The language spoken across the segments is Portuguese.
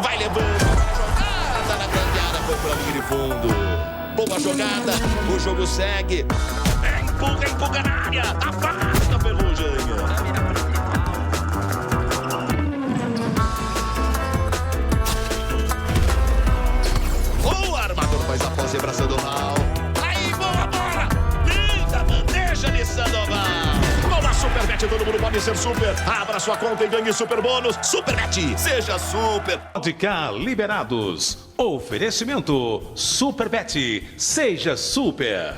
vai levando. Jogada na grande área, foi pra linha de fundo. Boa jogada, o jogo segue. Empurra na área, afasta a Ferrugem. O armador faz a posse pra Sandoval. Aí, boa bola! Linda bandeja de Sandoval. Bola Superbet, todo mundo pode ser super. Abra sua conta e ganhe super bônus. Superbet, seja super. Vodka liberados. Oferecimento Superbet, seja super.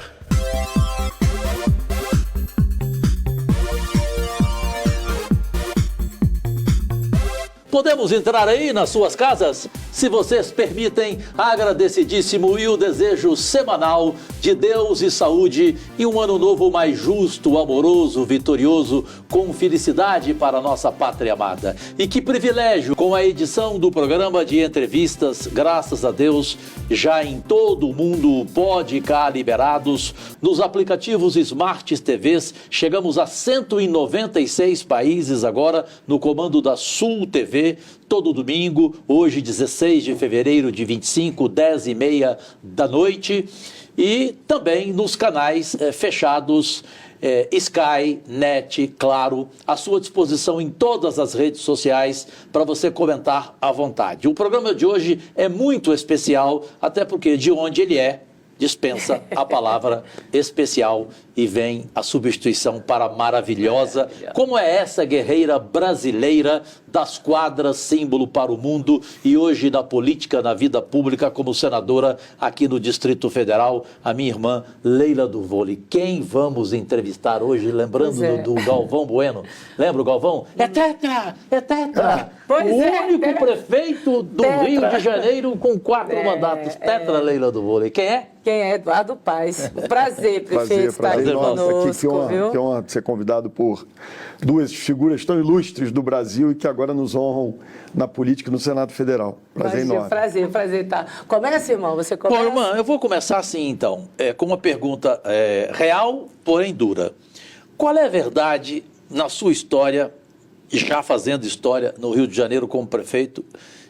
Podemos entrar aí nas suas casas? Se vocês permitem, agradecidíssimo e o desejo semanal de Deus e saúde e um ano novo mais justo, amoroso, vitorioso, com felicidade para a nossa pátria amada. E que privilégio com a edição do programa de entrevistas, graças a Deus, já em todo o mundo pode cá liberados, nos aplicativos Smart TVs, chegamos a 196 países agora no comando da Sul TV, todo domingo, hoje 16 de fevereiro de 25, 10h30 da noite, e também nos canais fechados, Sky, Net, Claro, à sua disposição em todas as redes sociais para você comentar à vontade. O programa de hoje é muito especial, até porque de onde ele é, dispensa a palavra especial e vem a substituição para maravilhosa, como é essa guerreira brasileira das quadras, símbolo para o mundo e hoje da política, na vida pública, como senadora aqui no Distrito Federal, a minha irmã Leila do Vôlei. Quem vamos entrevistar hoje, lembrando do Galvão Bueno? Lembra o Galvão? É tetra! É tetra! O único prefeito do Rio de Janeiro com 4 mandatos. Tetra, Leila do Vôlei. Quem é? Quem é? Eduardo Paes. Prazer, prefeito, estar aqui conosco, que honra ser convidado por duas figuras tão ilustres do Brasil e que agora nos honram na política no Senado Federal. Prazer enorme. Prazer, tá. Começa, irmão, você começa. Bom, irmã, eu vou começar assim, então, com uma pergunta real, porém dura. Qual é a verdade na sua história, já fazendo história no Rio de Janeiro como prefeito,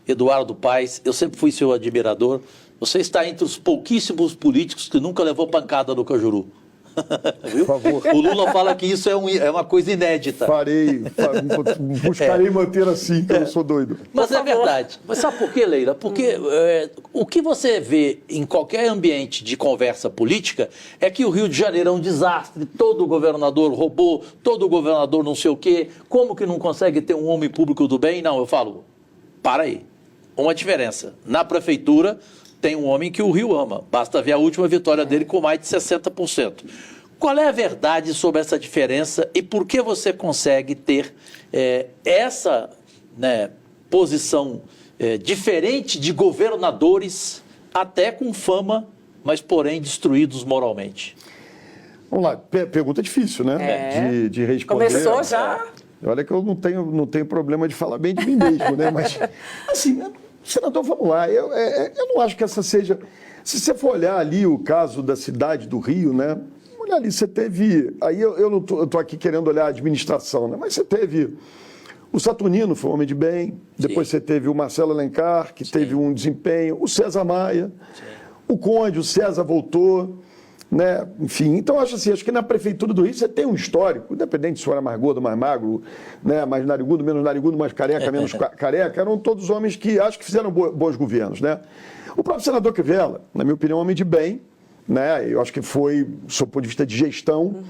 Eduardo Paes? Eu sempre fui seu admirador. Você está entre os pouquíssimos políticos que nunca levou pancada no Cajuru. Viu? Por favor. O Lula fala que isso é uma coisa inédita. Buscarei manter assim, que eu sou doido. Mas é verdade. Mas sabe por quê, Leila? Porque o que você vê em qualquer ambiente de conversa política é que o Rio de Janeiro é um desastre, todo governador roubou, todo governador não sei o quê, como que não consegue ter um homem público do bem? Não, eu falo, para aí. Uma diferença. Na prefeitura tem um homem que o Rio ama. Basta ver a última vitória dele com mais de 60%. Qual é a verdade sobre essa diferença e por que você consegue ter essa posição diferente de governadores, até com fama, mas porém destruídos moralmente? Vamos lá, pergunta difícil, né? De responder. Começou já? Olha que eu não tenho problema de falar bem de mim mesmo, né? Mas, assim, senador, vamos lá. Eu não acho que essa seja... Se você for olhar ali o caso da cidade do Rio, né? Olha ali, você teve... Aí eu não tô aqui querendo olhar a administração, né? Mas você teve... O Saturnino foi um homem de bem. Depois você teve o Marcelo Alencar, que teve um desempenho. O César Maia. O Conde, o César voltou. Né? Enfim, então acho que na prefeitura do Rio você tem um histórico, independente se for mais gordo, mais magro, né? Mais narigudo, menos narigudo, mais careca, menos careca, eram todos homens que acho que fizeram bons governos, né? O próprio senador Crivella, na minha opinião, é um homem de bem, né? Eu acho que foi, do seu ponto de vista de gestão,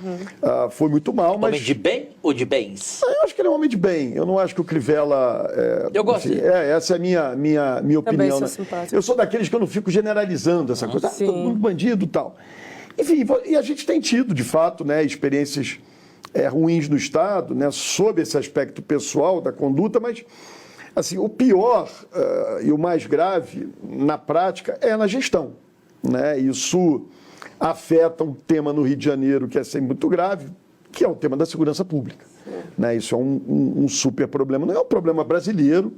foi muito mal, mas... Homem de bem ou de bens? Eu acho que ele é um homem de bem, eu não acho que o Crivella... eu gosto. Enfim, essa é a minha opinião, né? Simpático. Eu sou daqueles que eu não fico generalizando essa coisa, todo mundo bandido e tal. Enfim, e a gente tem tido, de fato, né, experiências ruins no Estado, né, sob esse aspecto pessoal da conduta, mas assim, o pior e o mais grave, na prática, é na gestão. Né? Isso afeta um tema no Rio de Janeiro que é sempre muito grave, que é o tema da segurança pública. Né? Isso é um super problema, não é um problema brasileiro.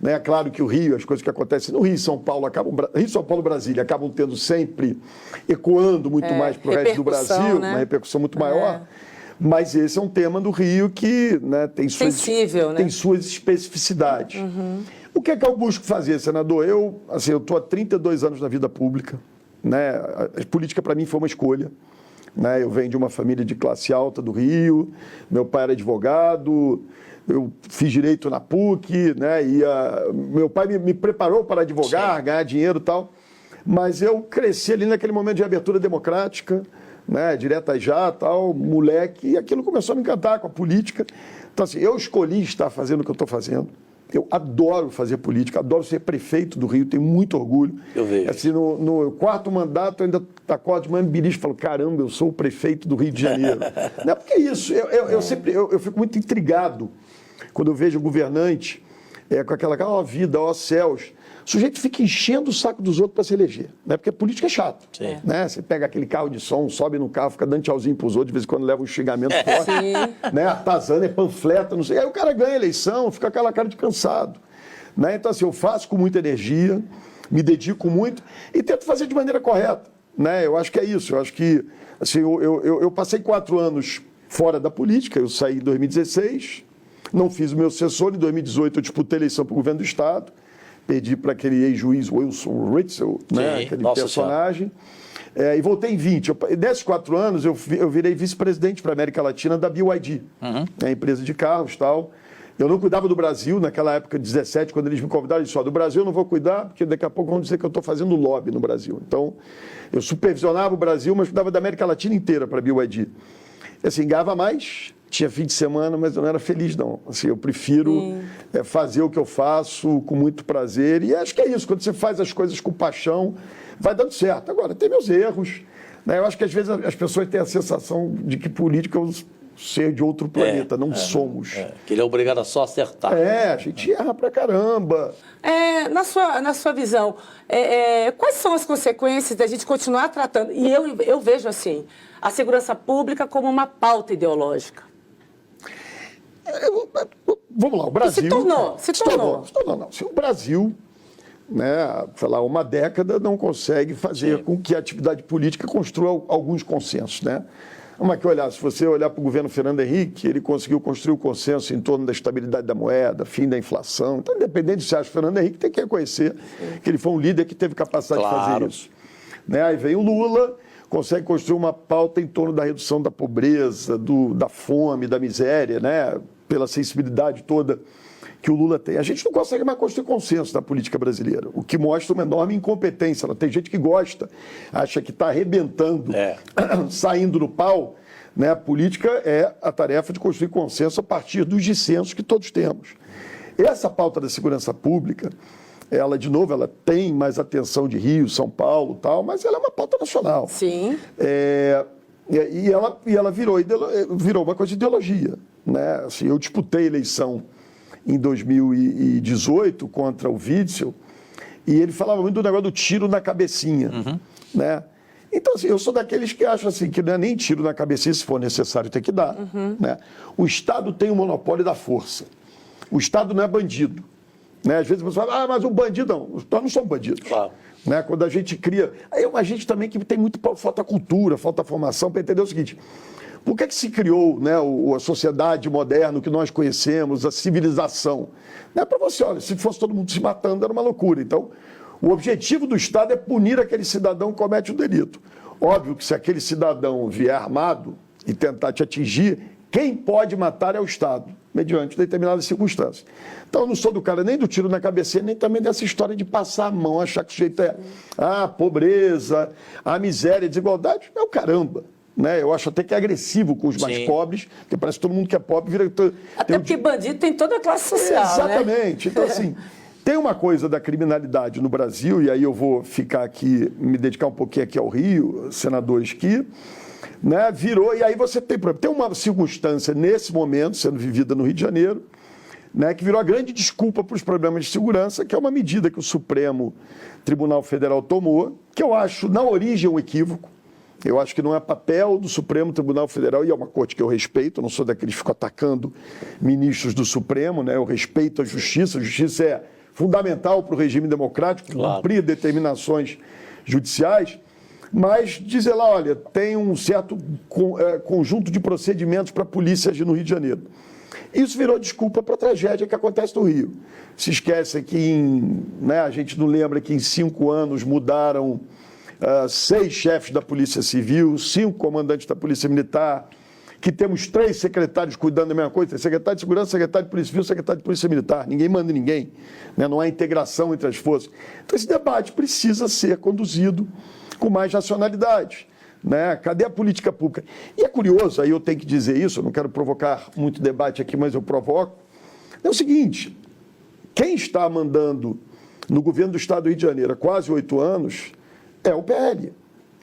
É claro que o Rio, as coisas que acontecem no Rio, São Paulo, Brasília, acabam tendo sempre, ecoando muito mais para o resto do Brasil, né? Uma repercussão muito maior. Mas esse é um tema do Rio que, né, tem suas especificidades. O que é que eu busco fazer, senador? Eu estou há 32 anos na vida pública, né? A política para mim foi uma escolha, né? Eu venho de uma família de classe alta do Rio, meu pai era advogado, eu fiz direito na PUC, né? Meu pai me preparou para advogar, ganhar dinheiro e tal, mas eu cresci ali naquele momento de abertura democrática, né? Direta já, tal, moleque, e aquilo começou a me encantar com a política. Então, assim, eu escolhi estar fazendo o que eu estou fazendo. Eu adoro fazer política, adoro ser prefeito do Rio, tenho muito orgulho. Eu vejo. Assim, no quarto mandato, eu ainda acordo de manhã beliche e falo, caramba, eu sou o prefeito do Rio de Janeiro. Não é porque é isso, eu fico muito intrigado quando eu vejo o governante com aquela vida, ó céus. O sujeito fica enchendo o saco dos outros para se eleger, né? Porque a política é chato. Né? Você pega aquele carro de som, sobe no carro, fica dando tchauzinho para os outros, de vez em quando leva um xingamento forte. Né? Atazana, panfleta, não sei. Aí o cara ganha a eleição, fica aquela cara de cansado. Né? Então, assim, eu faço com muita energia, me dedico muito e tento fazer de maneira correta. Né? Eu acho que é isso. Eu acho que assim, eu passei 4 anos fora da política, eu saí em 2016, não fiz o meu sucessor, em 2018 eu disputei a eleição para o governo do Estado, perdi para aquele ex-juiz Wilson Ritzel, né? Aquele personagem, e voltei em 20. Nesses 4 anos eu virei vice-presidente para a América Latina da BYD, a empresa de carros e tal. Eu não cuidava do Brasil, naquela época, 17, quando eles me convidaram, eu disse, do Brasil eu não vou cuidar, porque daqui a pouco vão dizer que eu estou fazendo lobby no Brasil. Então, eu supervisionava o Brasil, mas cuidava da América Latina inteira para a BYD. Assim, ganhava mais, tinha fim de semana, mas eu não era feliz, não. Assim, eu prefiro fazer o que eu faço com muito prazer. E acho que é isso, quando você faz as coisas com paixão, vai dando certo. Agora, tem meus erros. Né? Eu acho que às vezes as pessoas têm a sensação de que política é um ser de outro planeta, não somos. Que ele é obrigado a só acertar. A gente erra pra caramba. Na sua visão, quais são as consequências da gente continuar tratando? E eu vejo assim, a segurança pública como uma pauta ideológica. Vamos lá, o Brasil... Se tornou. Não. Se o Brasil, né, sei lá, uma década não consegue fazer com que a atividade política construa alguns consensos, né? Vamos aqui olhar, se você olhar para o governo Fernando Henrique, ele conseguiu construir o consenso em torno da estabilidade da moeda, fim da inflação. Então, independente de se acha Fernando Henrique, tem que reconhecer que ele foi um líder que teve capacidade de fazer isso. Né? Aí vem o Lula, consegue construir uma pauta em torno da redução da pobreza, da fome, da miséria, né? Pela sensibilidade toda que o Lula tem. A gente não consegue mais construir consenso na política brasileira, o que mostra uma enorme incompetência. Tem gente que gosta, acha que está arrebentando, saindo no pau. Né? A política é a tarefa de construir consenso a partir dos dissensos que todos temos. Essa pauta da segurança pública, ela, de novo, ela tem mais atenção de Rio, São Paulo, tal, mas ela é uma pauta nacional. Sim. E ela virou uma coisa de ideologia. Né? Assim, eu disputei a eleição em 2018 contra o Witzel, e ele falava muito do negócio do tiro na cabecinha. Né? Então, assim, eu sou daqueles que acham assim, que não é nem tiro na cabecinha, se for necessário ter que dar. Né? O Estado tem o monopólio da força. O Estado não é bandido. Né? Às vezes você fala, mas o bandido não. Nós não somos bandidos. Claro. Né? Quando a gente cria... Aí é uma gente também que tem muito falta cultura, falta formação, para entender o seguinte... Por que se criou, né, a sociedade moderna, o que nós conhecemos, a civilização? Não é para você, olha, se fosse todo mundo se matando, era uma loucura. Então, o objetivo do Estado é punir aquele cidadão que comete o delito. Óbvio que se aquele cidadão vier armado e tentar te atingir, quem pode matar é o Estado, mediante determinadas circunstâncias. Então, eu não sou do cara nem do tiro na cabeça, nem também dessa história de passar a mão, achar que o jeito é a pobreza, a miséria, a desigualdade. É o caramba. Né? Eu acho até que é agressivo com os mais pobres, porque parece que todo mundo que é pobre vira... Até porque bandido tem toda a classe social, Exatamente. Né? Então, assim, tem uma coisa da criminalidade no Brasil, e aí eu vou ficar aqui, me dedicar um pouquinho aqui ao Rio, senadores que... Né, virou, e aí você tem problema. Tem uma circunstância nesse momento, sendo vivida no Rio de Janeiro, né, que virou a grande desculpa para os problemas de segurança, que é uma medida que o Supremo Tribunal Federal tomou, que eu acho, na origem, um equívoco. Eu acho que não é papel do Supremo Tribunal Federal, e é uma corte que eu respeito, eu não sou daqueles que ficam atacando ministros do Supremo, né? Eu respeito a justiça é fundamental para o regime democrático, cumprir determinações judiciais, mas dizer lá, olha, tem um certo conjunto de procedimentos para a polícia agir no Rio de Janeiro. Isso virou desculpa para a tragédia que acontece no Rio. Se esquece que a gente não lembra que em 5 anos mudaram 6 chefes da Polícia Civil, 5 comandantes da Polícia Militar, que temos 3 secretários cuidando da mesma coisa, secretário de Segurança, secretário de Polícia Civil, secretário de Polícia Militar. Ninguém manda em ninguém, né? Não há integração entre as forças. Então esse debate precisa ser conduzido com mais racionalidade. Né? Cadê a política pública? E é curioso, aí eu tenho que dizer isso, eu não quero provocar muito debate aqui, mas eu provoco. É o seguinte, quem está mandando no governo do Estado do Rio de Janeiro há quase 8 anos é o PL.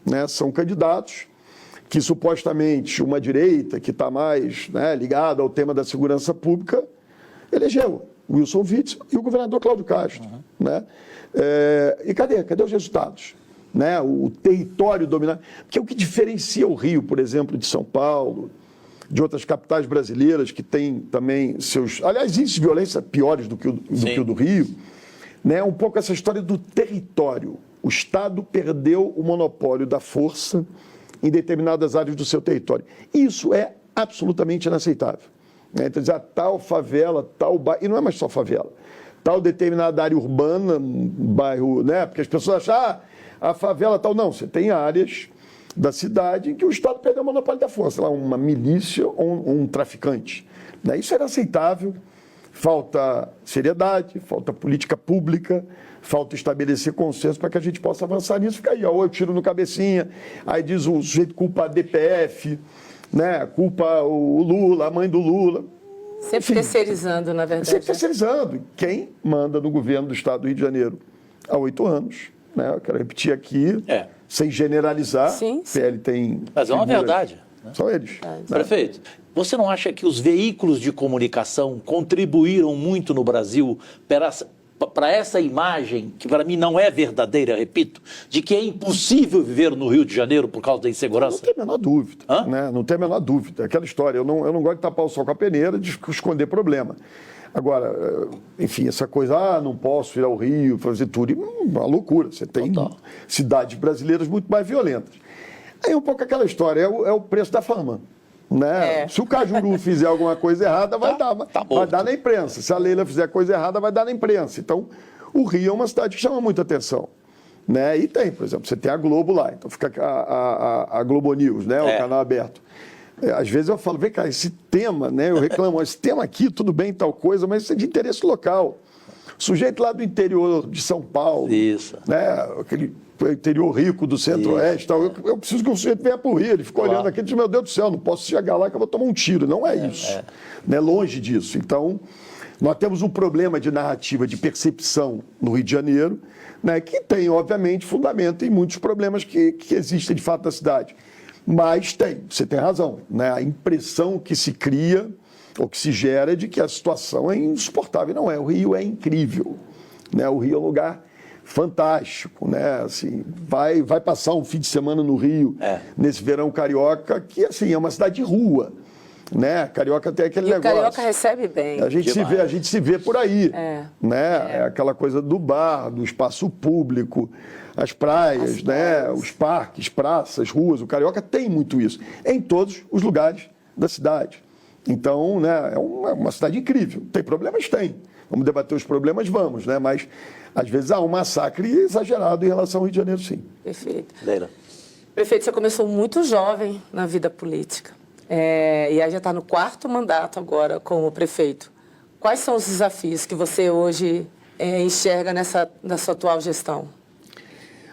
Né? São candidatos que supostamente uma direita que está mais, né, ligada ao tema da segurança pública elegeu o Wilson Witzel e o governador Cláudio Castro. Né? E cadê os resultados? Né, o território dominado. Porque o que diferencia o Rio, por exemplo, de São Paulo, de outras capitais brasileiras que têm também seus... Aliás, índices de violência piores do que o do Rio, né, um pouco essa história do território. O Estado perdeu o monopólio da força em determinadas áreas do seu território. Isso é absolutamente inaceitável. Né? Então, dizer, tal favela, tal bairro... E não é mais só favela. Tal determinada área urbana, bairro... Né? Porque as pessoas acham... a favela tal, não, você tem áreas da cidade em que o Estado perdeu o monopólio da força, lá uma milícia ou um traficante. Né? Isso era aceitável, falta seriedade, falta política pública, falta estabelecer consenso para que a gente possa avançar nisso. Fica aí, ó, eu tiro no cabecinha, aí diz o sujeito culpa a DPF, né? Culpa o Lula, a mãe do Lula. Sempre terceirizando, na verdade. Sempre terceirizando. Quem manda no governo do Estado do Rio de Janeiro há 8 anos? Né? Eu quero repetir aqui, sem generalizar, sim. o PL tem... Mas é uma verdade. Né? São eles. Né? Prefeito, você não acha que os veículos de comunicação contribuíram muito no Brasil para essa imagem, que para mim não é verdadeira, repito, de que é impossível viver no Rio de Janeiro por causa da insegurança? Não tem a menor dúvida. Né? Não tem a menor dúvida. Aquela história, eu não gosto de tapar o sol com a peneira, de esconder problema. Agora, enfim, essa coisa, não posso ir ao Rio, fazer tudo, é uma loucura. Você tem cidades brasileiras muito mais violentas. Aí um pouco aquela história, é o preço da fama. Né? Se o Cajuru fizer alguma coisa errada, vai dar na imprensa. Se a Leila fizer coisa errada, vai dar na imprensa. Então, o Rio é uma cidade que chama muita atenção. Né? E tem, por exemplo, você tem a Globo lá, então fica a Globo News, né? O canal aberto. Às vezes eu falo, vem cá, esse tema, né? Eu reclamo, esse tema aqui, tudo bem, tal coisa, mas isso é de interesse local. Sujeito lá do interior de São Paulo, isso. Né? Aquele interior rico do centro-oeste, tal. Eu preciso que o sujeito venha para o Rio. Ele ficou olhando aqui e diz, meu Deus do céu, não posso chegar lá que eu vou tomar um tiro. Não é isso. Né? Longe disso. Então, nós temos um problema de narrativa, de percepção no Rio de Janeiro, né? Que tem, obviamente, fundamento em muitos problemas que existem de fato na cidade. Mas você tem razão, né? A impressão que se cria, ou que se gera, é de que a situação é insuportável. Não é, o Rio é incrível. Né? O Rio é um lugar fantástico. Né? Assim, vai passar um fim de semana no Rio, nesse verão carioca, que assim, é uma cidade de rua. Né? Carioca tem aquele negócio. O carioca recebe bem. A gente se vê por aí. Né? É aquela coisa do bar, do espaço público, as praias, né? Os parques, praças, ruas. O carioca tem muito isso, em todos os lugares da cidade. Então, né, é uma cidade incrível. Tem problemas? Tem. Vamos debater os problemas? Vamos, né? Mas, às vezes, há um massacre exagerado em relação ao Rio de Janeiro, sim. Perfeito. Leila. Prefeito, você começou muito jovem na vida política. E aí já está no 4º mandato agora como prefeito. Quais são os desafios que você hoje enxerga na sua atual gestão?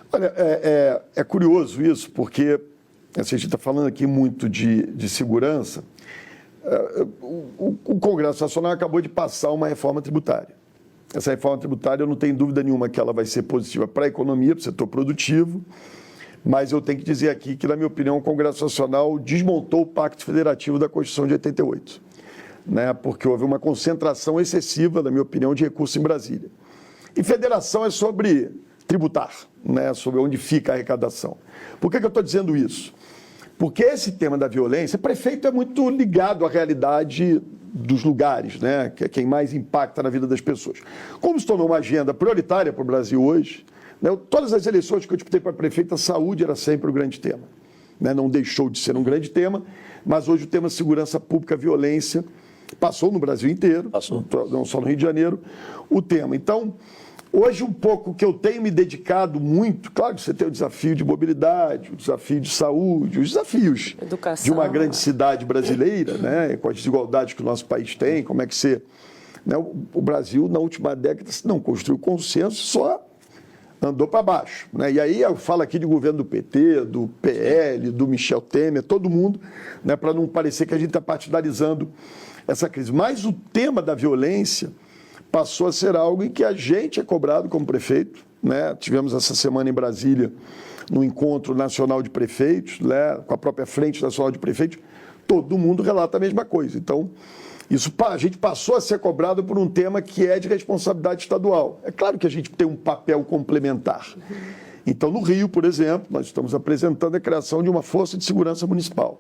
Olha, é curioso isso, porque a gente está falando aqui muito de segurança. O Congresso Nacional acabou de passar uma reforma tributária. Essa reforma tributária, eu não tenho dúvida nenhuma que ela vai ser positiva para a economia, para o setor produtivo, mas eu tenho que dizer aqui que, na minha opinião, o Congresso Nacional desmontou o Pacto Federativo da Constituição de 88, né? Porque houve uma concentração excessiva, na minha opinião, de recursos em Brasília. E federação é sobre tributar, né? Sobre onde fica a arrecadação. Por que eu estou dizendo isso? Porque esse tema da violência, prefeito é muito ligado à realidade dos lugares, né? Que é quem mais impacta na vida das pessoas. Como se tornou uma agenda prioritária para o Brasil hoje, né? Todas as eleições que eu disputei para prefeito, a saúde era sempre o grande tema. Né? Não deixou de ser um grande tema, mas hoje o tema segurança pública, violência, Passou no Brasil inteiro, Passou. não só no Rio de Janeiro, o tema. Então, hoje um pouco que eu tenho me dedicado muito, claro que você tem o desafio de mobilidade, o desafio de saúde, os desafios Educação, de uma grande cidade brasileira, né, com as desigualdades que o nosso país tem, como é que você... Né, o Brasil, na última década, não construiu consenso, só andou para baixo. Né? E aí eu falo aqui de governo do PT, do PL, do Michel Temer, todo mundo, né, para não parecer que a gente está partidarizando essa crise. Mas o tema da violência passou a ser algo em que a gente é cobrado como prefeito. Né? Tivemos essa semana em Brasília, no Encontro Nacional de Prefeitos, né, com a própria Frente Nacional de Prefeitos, todo mundo relata a mesma coisa. Então, isso, a gente passou a ser cobrado por um tema que é de responsabilidade estadual. É claro que a gente tem um papel complementar. Então, no Rio, por exemplo, nós estamos apresentando a criação de uma força de segurança municipal.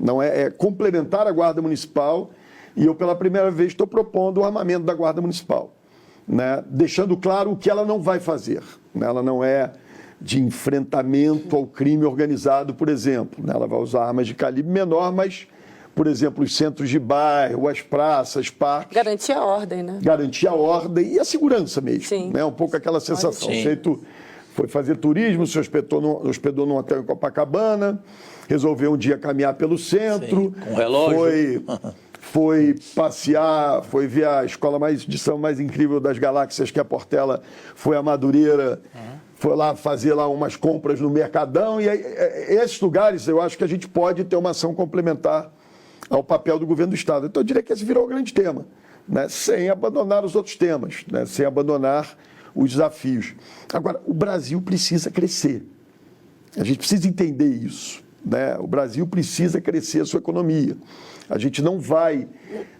Não é complementar a Guarda Municipal, e eu, pela primeira vez, estou propondo o armamento da Guarda Municipal, né? Deixando claro o que ela não vai fazer. Né? Ela não é de enfrentamento ao crime organizado, por exemplo. Né? Ela vai usar armas de calibre menor, mas, por exemplo, os centros de bairro, as praças, parques... Garantir a ordem, né? Garantir a ordem e a segurança mesmo. Sim. Né? Um pouco aquela sensação. Sim. Você foi fazer turismo, se hospedou num hotel em Copacabana, resolveu um dia caminhar pelo centro... Sim, com relógio. Foi passear, foi ver a escola de samba mais incrível das galáxias, que é a Portela, foi a Madureira, foi lá fazer lá umas compras no Mercadão. E aí, esses lugares, eu acho que a gente pode ter uma ação complementar ao papel do governo do Estado. Então, eu diria que esse virou o grande tema, né? Sem abandonar os outros temas, né? Sem abandonar os desafios. Agora, o Brasil precisa crescer. A gente precisa entender isso. Né? O Brasil precisa crescer a sua economia. A gente não vai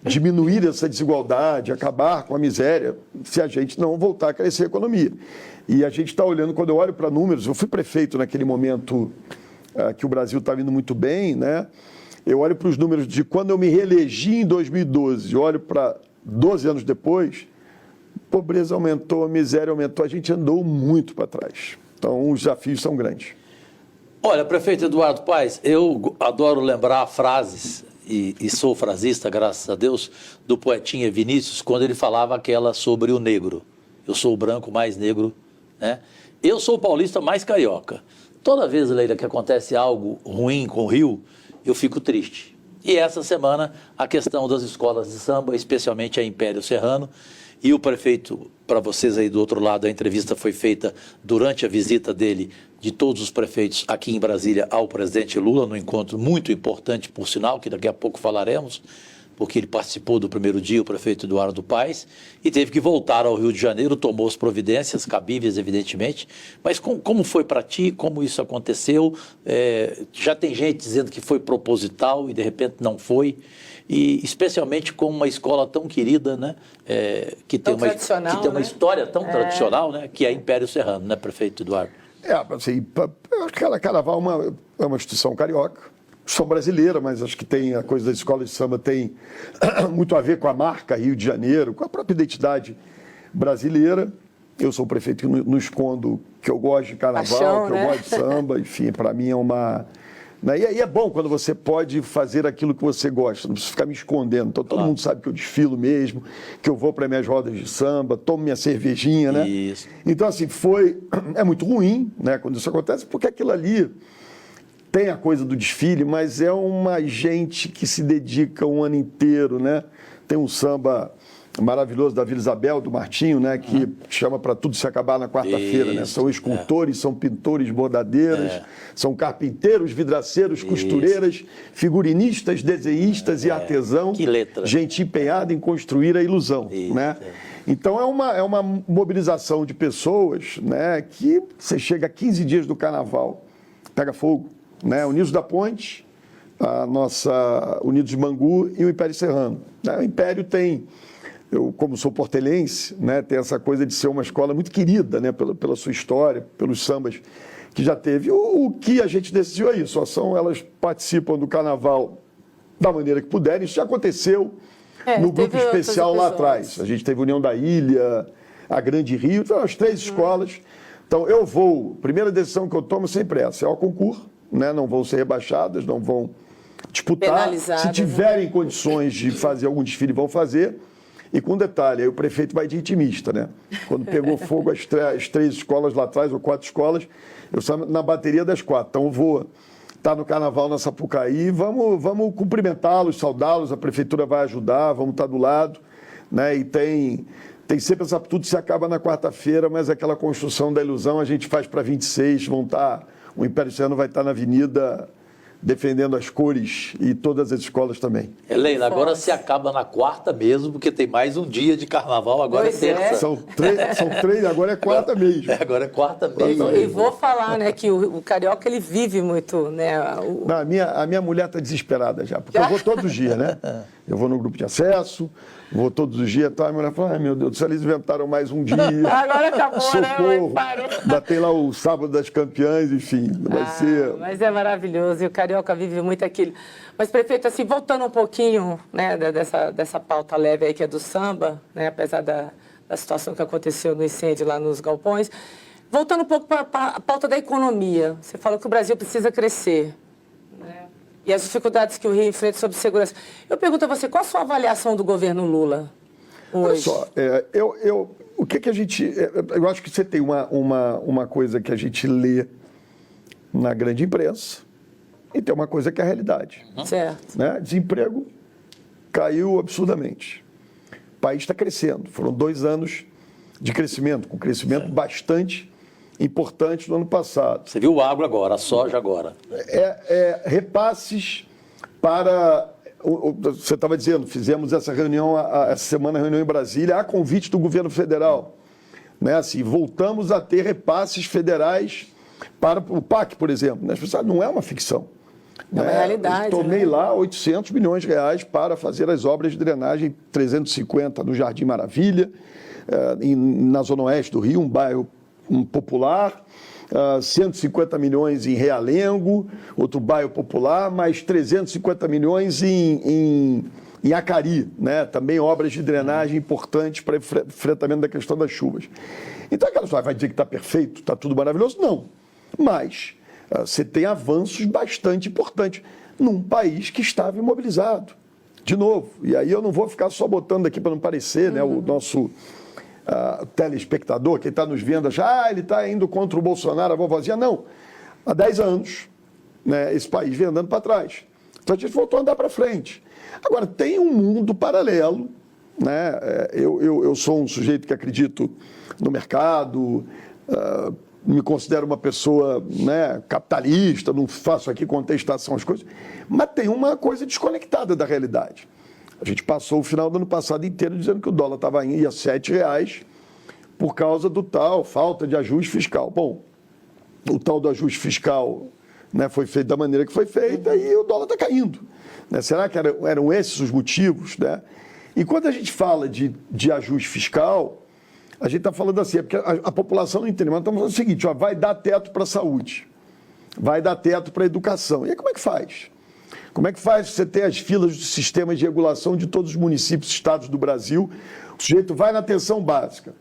diminuir essa desigualdade, acabar com a miséria, se a gente não voltar a crescer a economia. E a gente está olhando, quando eu olho para números, eu fui prefeito naquele momento que o Brasil estava indo muito bem, né? Eu olho para os números de quando eu me reelegi em 2012, olho para 12 anos depois, pobreza aumentou, a miséria aumentou, a gente andou muito para trás. Então, os desafios são grandes. Olha, prefeito Eduardo Paes, eu adoro lembrar frases, e sou frasista, graças a Deus, do poetinha Vinícius, quando ele falava aquela sobre o negro. Eu sou o branco mais negro, né? Eu sou o paulista mais carioca. Toda vez, Leila, que acontece algo ruim com o Rio, eu fico triste. E essa semana, a questão das escolas de samba, especialmente a Império Serrano, e o prefeito, para vocês aí do outro lado, a entrevista foi feita durante a visita dele, de todos os prefeitos aqui em Brasília, ao presidente Lula, num encontro muito importante, por sinal, que daqui a pouco falaremos, porque ele participou do primeiro dia, o prefeito Eduardo Paes, e teve que voltar ao Rio de Janeiro, tomou as providências cabíveis, evidentemente, mas como foi para ti, como isso aconteceu? Já tem gente dizendo que foi proposital e de repente não foi, e especialmente com uma escola tão querida, né? Que tem uma história tão tradicional, né? Que é a Império Serrano, né, prefeito Eduardo? Assim, eu acho que Carnaval é uma instituição carioca, instituição brasileira, mas acho que tem a coisa das escolas de samba tem muito a ver com a marca Rio de Janeiro, com a própria identidade brasileira. Eu sou o prefeito que não escondo que eu gosto de Carnaval, Paixão, que né? eu gosto de samba, enfim, para mim é uma... Né? E é bom quando você pode fazer aquilo que você gosta, não precisa ficar me escondendo. Então, todo mundo sabe que eu desfilo mesmo, que eu vou para minhas rodas de samba, tomo minha cervejinha, né? Isso. Então, assim, é muito ruim, né, quando isso acontece, porque aquilo ali tem a coisa do desfile, mas é uma gente que se dedica um ano inteiro, né? Tem um samba maravilhoso da Vila Isabel, do Martinho, né, que chama para tudo se acabar na quarta-feira, né? São escultores, são pintores, bordadeiras, são carpinteiros, vidraceiros, costureiras, figurinistas, desenhistas e artesão. Que letra. Gente empenhada em construir a ilusão, né? Então é uma mobilização de pessoas, né, que você chega a 15 dias do Carnaval, pega fogo, né? Unidos da Ponte, a nossa Unidos de Bangu e o Império Serrano. Né? O Império tem... Eu, como sou portelense, né, tem essa coisa de ser uma escola muito querida, né, pela sua história, pelos sambas que já teve. O que a gente decidiu é isso, elas participam do Carnaval da maneira que puderem. Isso já aconteceu no grupo especial lá atrás. A gente teve União da Ilha, a Grande Rio, então, as 3 escolas. Então, eu vou, primeira decisão que eu tomo sempre é essa, é o concurso, né, não vão ser rebaixadas, não vão disputar. Penalizadas, Se tiverem condições de fazer algum desfile, vão fazer. E com detalhe, aí o prefeito vai de intimista, né? Quando pegou fogo as 3 escolas lá atrás, ou 4 escolas, eu estava na bateria das 4. Então eu vou estar no carnaval na Sapucaí, vamos cumprimentá-los, saudá-los, a prefeitura vai ajudar, vamos estar do lado, né? E tem sempre essa... Tudo se acaba na quarta-feira, mas aquela construção da ilusão a gente faz para 26, o Império Serrano vai estar na avenida defendendo as cores e todas as escolas também. Helena, agora se acaba na quarta mesmo, porque tem mais um dia de carnaval, agora Pois é é. terça. São 3, agora é quarta mesmo. Agora é quarta mesmo. E vou falar, né, que o carioca, ele vive muito, né? Não, a minha mulher está desesperada já, porque eu vou todos os dias, né? Eu vou no grupo de acesso, vou todos os dias, tá? A mulher fala, ai meu Deus, se eles inventaram mais um dia. Agora acabou, socorro, né? Parou. ainda tem lá o sábado das campeãs, enfim, vai ser... Mas é maravilhoso, e o carioca vive muito aquilo. Mas, prefeito, assim, voltando um pouquinho, né, dessa pauta leve aí que é do samba, né, apesar da situação que aconteceu no incêndio lá nos galpões, voltando um pouco para a pauta da economia. Você falou que o Brasil precisa crescer, né, e as dificuldades que o Rio enfrenta sobre segurança. Eu pergunto a você, qual a sua avaliação do governo Lula hoje? Olha só, o que a gente... Eu acho que você tem uma coisa que a gente lê na grande imprensa e tem uma coisa que é a realidade. Certo. Né? Desemprego caiu absurdamente. O país está crescendo. Foram 2 anos de crescimento, com crescimento bastante importante no ano passado. Você viu o agro agora, a soja agora. Repasses para... Você estava dizendo, fizemos essa reunião, essa semana, reunião em Brasília, a convite do governo federal. Né? Assim, voltamos a ter repasses federais para o PAC, por exemplo. Né? As pessoas, não é uma ficção. É uma realidade. Eu tomei né? lá 800 milhões de reais para fazer as obras de drenagem, 350 no Jardim Maravilha, na Zona Oeste do Rio, um bairro popular, 150 milhões em Realengo, outro bairro popular, mais 350 milhões em Acari, né? Também obras de drenagem importantes para enfrentamento da questão das chuvas. Então aquela história vai dizer que está perfeito, está tudo maravilhoso? Não. Mas você tem avanços bastante importantes num país que estava imobilizado. De novo, e aí eu não vou ficar só botando aqui para não parecer, né, o nosso telespectador, quem está nos vendo, acha, ele está indo contra o Bolsonaro, a vovozinha. Não. Há 10 anos, né, esse país vem andando para trás. Então a gente voltou a andar para frente. Agora, tem um mundo paralelo, né? Eu sou um sujeito que acredito no mercado, me considero uma pessoa, né, capitalista, não faço aqui contestação às coisas, mas tem uma coisa desconectada da realidade. A gente passou o final do ano passado inteiro dizendo que o dólar ia a R$7 por causa do tal falta de ajuste fiscal. Bom, o tal do ajuste fiscal, né, foi feito da maneira que foi feita e o dólar está caindo. Né? Será que eram esses os motivos? Né? E quando a gente fala de ajuste fiscal, a gente está falando assim, porque a população não entende, mas estamos falando o seguinte, vai dar teto para a saúde, vai dar teto para a educação. E aí como é que faz? Como é que faz você ter as filas dos sistemas de regulação de todos os municípios e estados do Brasil? O sujeito vai na atenção básica,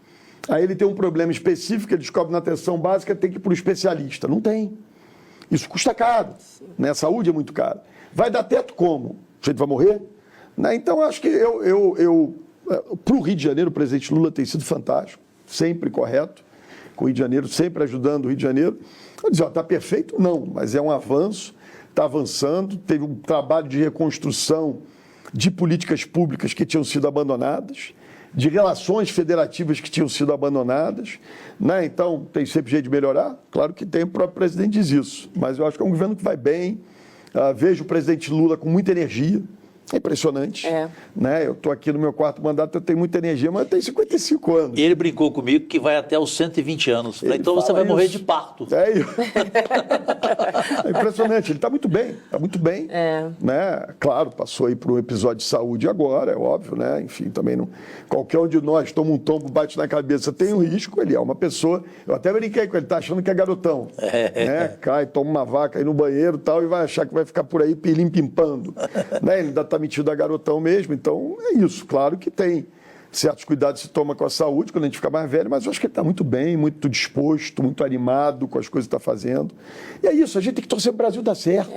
aí ele tem um problema específico, ele descobre na atenção básica, tem que ir para o especialista. Não tem. Isso custa caro, né? A saúde é muito cara. Vai dar teto como? O sujeito vai morrer? Né? Então, acho que para o Rio de Janeiro, o presidente Lula tem sido fantástico, sempre correto, com o Rio de Janeiro, sempre ajudando o Rio de Janeiro. Eu dizer, está perfeito? Não, mas é um avanço, está avançando, teve um trabalho de reconstrução de políticas públicas que tinham sido abandonadas, de relações federativas que tinham sido abandonadas, né? Então, tem sempre jeito de melhorar? Claro que tem, o próprio presidente diz isso, mas eu acho que é um governo que vai bem, vejo o presidente Lula com muita energia, é impressionante. Né? Eu estou aqui no meu 4º mandato, eu tenho muita energia, mas eu tenho 55 anos. E ele brincou comigo que vai até os 120 anos. Falei, então você vai morrer de parto. É impressionante, ele está muito bem, Né? Claro, passou aí por um episódio de saúde agora, é óbvio, né? Enfim, também não... Qualquer um de nós toma um tombo, bate na cabeça, tem um risco, ele é uma pessoa... Eu até brinquei com ele, tá achando que é garotão. Né? Cai, toma uma vaca aí no banheiro e tal, e vai achar que vai ficar por aí pimpando. Né? Ele ainda está metido a garotão mesmo, então é isso. Claro que tem certos cuidados que se toma com a saúde quando a gente fica mais velho, mas eu acho que ele está muito bem, muito disposto, muito animado com as coisas que está fazendo. E é isso, a gente tem que torcer para o Brasil dar certo.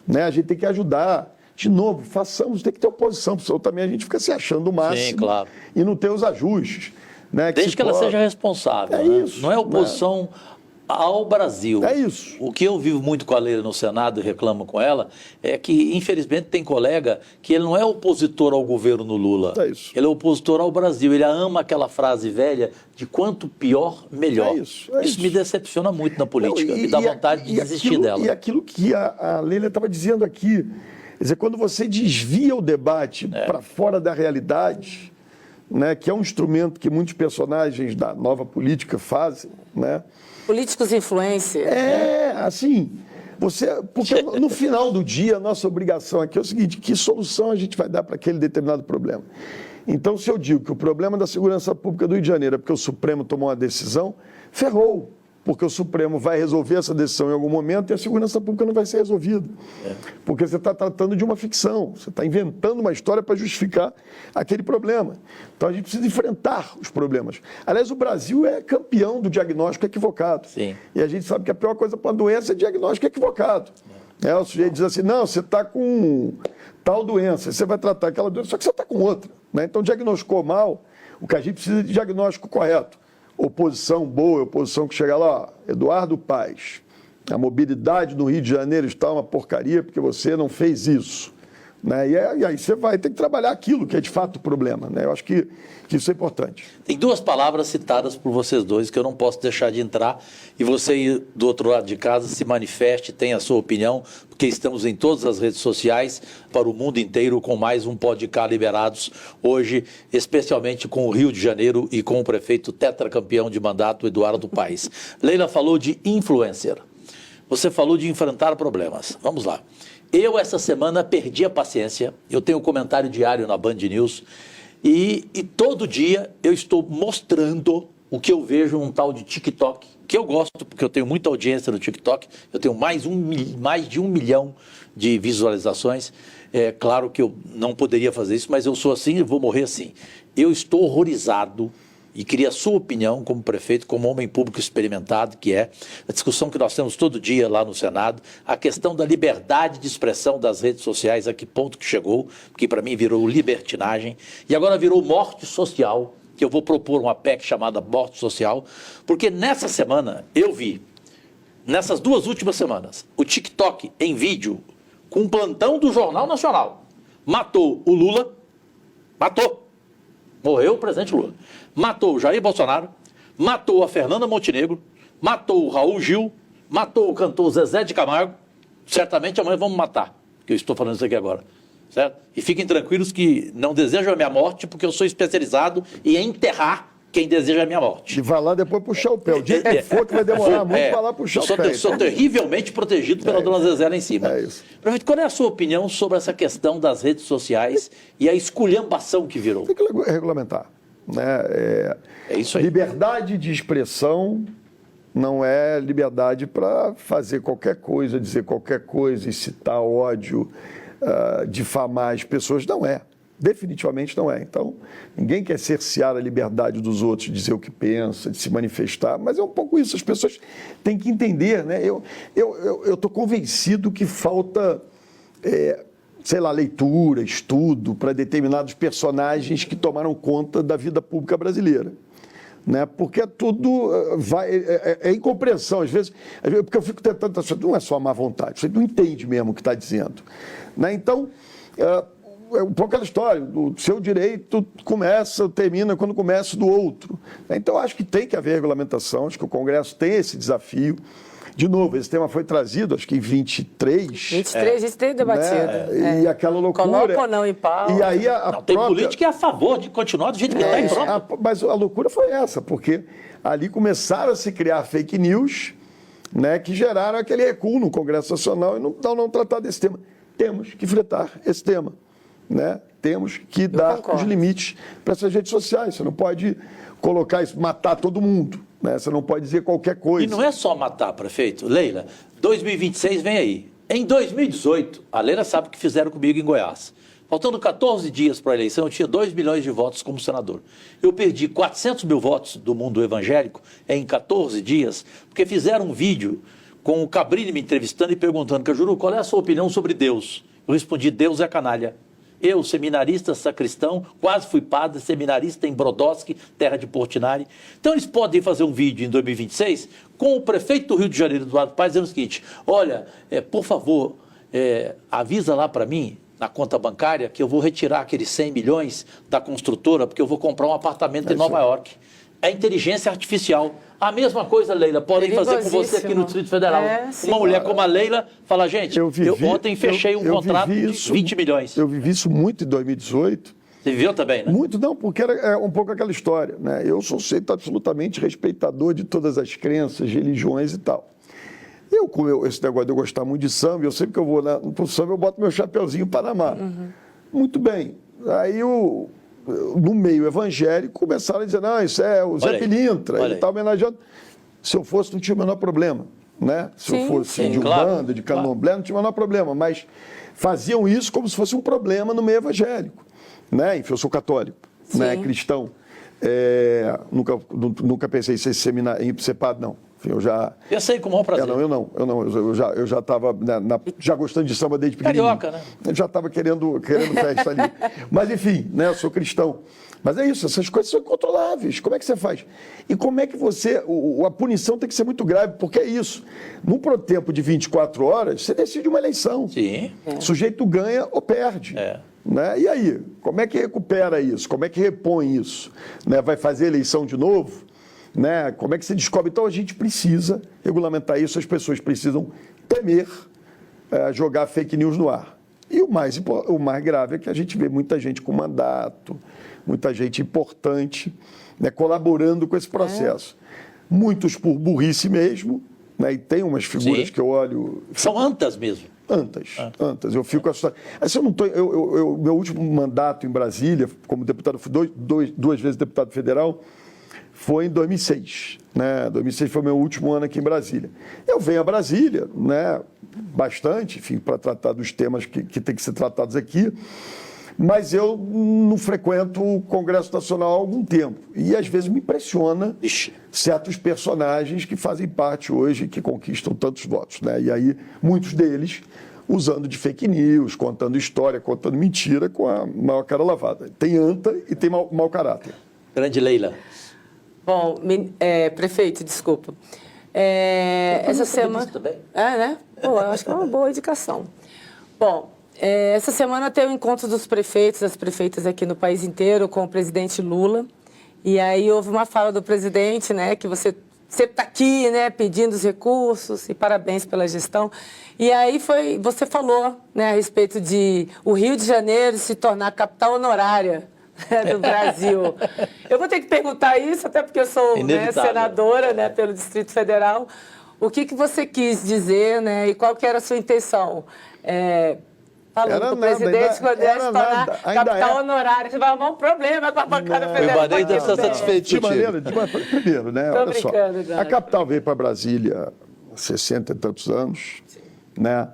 né? A gente tem que ajudar. De novo, façamos, tem que ter oposição, porque também a gente fica se achando o máximo. Sim, claro. E não ter os ajustes. Né? Desde que ela seja responsável. É né? isso, não é oposição ao Brasil. É isso. O que eu vivo muito com a Leila no Senado e reclamo com ela é que, infelizmente, tem colega que ele não é opositor ao governo Lula. É isso. Ele é opositor ao Brasil. Ele ama aquela frase velha de quanto pior, melhor. É isso, é isso. Me decepciona muito na política. Não, me dá vontade de desistir dela. E aquilo que a Leila estava dizendo aqui, quer dizer, quando você desvia o debate para fora da realidade, né, que é um instrumento que muitos personagens da nova política fazem, né? Políticos influencer. Assim, porque no final do dia a nossa obrigação aqui é o seguinte: que solução a gente vai dar para aquele determinado problema? Então, se eu digo que o problema da segurança pública do Rio de Janeiro é porque o Supremo tomou uma decisão, ferrou. Porque o Supremo vai resolver essa decisão em algum momento e a segurança pública não vai ser resolvida. Porque você está tratando de uma ficção, você está inventando uma história para justificar aquele problema. Então a gente precisa enfrentar os problemas. Aliás, o Brasil é campeão do diagnóstico equivocado. Sim. E a gente sabe que a pior coisa para a doença é diagnóstico equivocado. O sujeito diz assim, não, você está com tal doença, você vai tratar aquela doença, só que você está com outra. Né? Então diagnosticou mal, o que a gente precisa é de diagnóstico correto. Oposição boa, oposição que chega lá, Eduardo Paes, a mobilidade no Rio de Janeiro está uma porcaria porque você não fez isso. Né? E aí você vai ter que trabalhar aquilo que é de fato o problema. Né? Eu acho que isso é importante. Tem duas palavras citadas por vocês dois que eu não posso deixar de entrar e você do outro lado de casa se manifeste, tenha a sua opinião, porque estamos em todas as redes sociais para o mundo inteiro com mais um Podcast Liberados, hoje especialmente com o Rio de Janeiro e com o prefeito tetracampeão de mandato, Eduardo Paes. Leila falou de influencer, você falou de enfrentar problemas. Vamos lá. Eu, essa semana, perdi a paciência, eu tenho um comentário diário na Band News e todo dia eu estou mostrando o que eu vejo num tal de TikTok, que eu gosto, porque eu tenho muita audiência no TikTok, eu tenho mais de 1 milhão de visualizações. É claro que eu não poderia fazer isso, mas eu sou assim e vou morrer assim. Eu estou horrorizado e queria a sua opinião como prefeito, como homem público experimentado, que é a discussão que nós temos todo dia lá no Senado, a questão da liberdade de expressão das redes sociais, a que ponto que chegou, que para mim virou libertinagem, e agora virou morte social, que eu vou propor uma PEC chamada morte social, porque nessa semana eu vi, nessas 2 últimas semanas, o TikTok em vídeo, com um plantão do Jornal Nacional, matou o Lula, morreu o presidente Lula, matou o Jair Bolsonaro, matou a Fernanda Montenegro, matou o Raul Gil, matou o cantor Zezé de Camargo, certamente amanhã vamos matar, que eu estou falando isso aqui agora, certo? E fiquem tranquilos que não desejam a minha morte, porque eu sou especializado em enterrar quem deseja a minha morte. E vai lá depois puxar o pé. O dia que for que vai demorar muito para lá puxar o pé. Sou terrivelmente protegido pela dona Zezé lá em cima. É isso. Prefeito, qual é a sua opinião sobre essa questão das redes sociais e a esculhambação que virou? Tem que regulamentar. Né? É isso aí. Liberdade de expressão não é liberdade para fazer qualquer coisa, dizer qualquer coisa, incitar ódio, difamar as pessoas. Não é. Definitivamente não é. Então, ninguém quer cercear a liberdade dos outros de dizer o que pensa, de se manifestar, mas é um pouco isso. As pessoas têm que entender, né? Eu estou convencido que falta, leitura, estudo para determinados personagens que tomaram conta da vida pública brasileira. Né? Porque tudo é incompreensão, às vezes, porque eu fico tentando, não é só má vontade, você não entende mesmo o que está dizendo. Né? Então, é um pouco aquela história, o seu direito termina quando começa do outro. Então, acho que tem que haver regulamentação, acho que o Congresso tem esse desafio. De novo, esse tema foi trazido, acho que em 23. 23, a gente tem debatido. Né? E aquela loucura. Coloca ou não em pauta. E aí Tem política que é a favor de continuar do jeito que está e pronto. Mas a loucura foi essa, porque ali começaram a se criar fake news, né, que geraram aquele recuo no Congresso Nacional e não tratar desse tema. Temos que enfrentar esse tema. Né? Temos que dar os limites para essas redes sociais. Você não pode colocar isso, matar todo mundo. Né? Você não pode dizer qualquer coisa. E não é só matar, prefeito. Leila, 2026 vem aí. Em 2018, a Leila sabe o que fizeram comigo em Goiás. Faltando 14 dias para a eleição, eu tinha 2 milhões de votos como senador. Eu perdi 400 mil votos do mundo evangélico em 14 dias, porque fizeram um vídeo com o Cabrini me entrevistando e perguntando, Cajuru, qual é a sua opinião sobre Deus? Eu respondi, Deus é canalha. Eu, seminarista, sacristão, quase fui padre, seminarista em Brodowski, terra de Portinari. Então eles podem fazer um vídeo em 2026 com o prefeito do Rio de Janeiro, Eduardo Paes, dizendo o seguinte, olha, por favor, avisa lá para mim, na conta bancária, que eu vou retirar aqueles 100 milhões da construtora, porque eu vou comprar um apartamento em Nova York. É inteligência artificial. A mesma coisa, Leila, podem fazer com você aqui no Distrito Federal. Uma mulher como a Leila fala, gente, eu ontem fechei um contrato de 20 milhões. Eu vivi isso muito em 2018. Você viveu também, né? Muito não, porque era um pouco aquela história, né? Eu sou sujeito absolutamente respeitador de todas as crenças, religiões e tal. Esse negócio de eu gostar muito de samba, eu sempre que eu vou pro samba, eu boto meu chapeuzinho Panamá. Muito bem. Aí no meio evangélico, começaram a dizer, não, isso é o Zé Pilintra, ele está homenageando. Se eu fosse, não tinha o menor problema, né? Se eu fosse de Umbanda, de Candomblé, não tinha o menor problema, mas faziam isso como se fosse um problema no meio evangélico, né? Enfim, eu sou católico, né? Cristão. Nunca pensei em ser padre, não. Enfim, eu sei com o maior prazer. Eu já estava já gostando de samba desde pequenininho. Carioca, né? Eu já estava querendo festa ali. Mas, enfim, né, eu sou cristão. Mas é isso, essas coisas são incontroláveis. Como é que você faz? E como é que a punição tem que ser muito grave, porque é isso. Num tempo de 24 horas, você decide uma eleição. Sim. O sujeito ganha ou perde. Né? E aí? Como é que recupera isso? Como é que repõe isso? Né? Vai fazer eleição de novo? Né? Como é que se descobre? Então a gente precisa regulamentar isso, as pessoas precisam temer jogar fake news no ar. E o mais grave é que a gente vê muita gente com mandato, muita gente importante, né, colaborando com esse processo. Muitos por burrice mesmo, né, e tem umas figuras que eu olho... São antas mesmo. Antas. Eu fico assustado. Assim, meu último mandato em Brasília, como deputado, fui duas vezes deputado federal, foi em 2006, né? 2006 foi o meu último ano aqui em Brasília. Eu venho a Brasília, né, bastante, enfim, para tratar dos temas que tem que ser tratados aqui, mas eu não frequento o Congresso Nacional há algum tempo. E às vezes me impressiona certos personagens que fazem parte hoje, que conquistam tantos votos, né? E aí, muitos deles usando de fake news, contando história, contando mentira, com a maior cara lavada. Tem anta e tem mau caráter. Grande Leila. Bom, prefeito, desculpa. Essa semana... Também. Né? Pô, eu acho que é uma boa indicação. Bom, essa semana tem o encontro dos prefeitos, das prefeitas aqui no país inteiro, com o presidente Lula. E aí houve uma fala do presidente, né, que você sempre está aqui, né, pedindo os recursos, e parabéns pela gestão. E aí você falou, né, a respeito de o Rio de Janeiro se tornar capital honorária do Brasil. Eu vou ter que perguntar isso, até porque eu sou, né, senadora, né, pelo Distrito Federal. O que você quis dizer, né, e qual que era a sua intenção? Falando com o presidente quando ia se tornar capital honorária. Você vai arrumar um problema com a bancada federal. O Ibanez deve estar satisfeito. Primeiro, né, olha só, a capital veio para Brasília há 60 e tantos anos, né?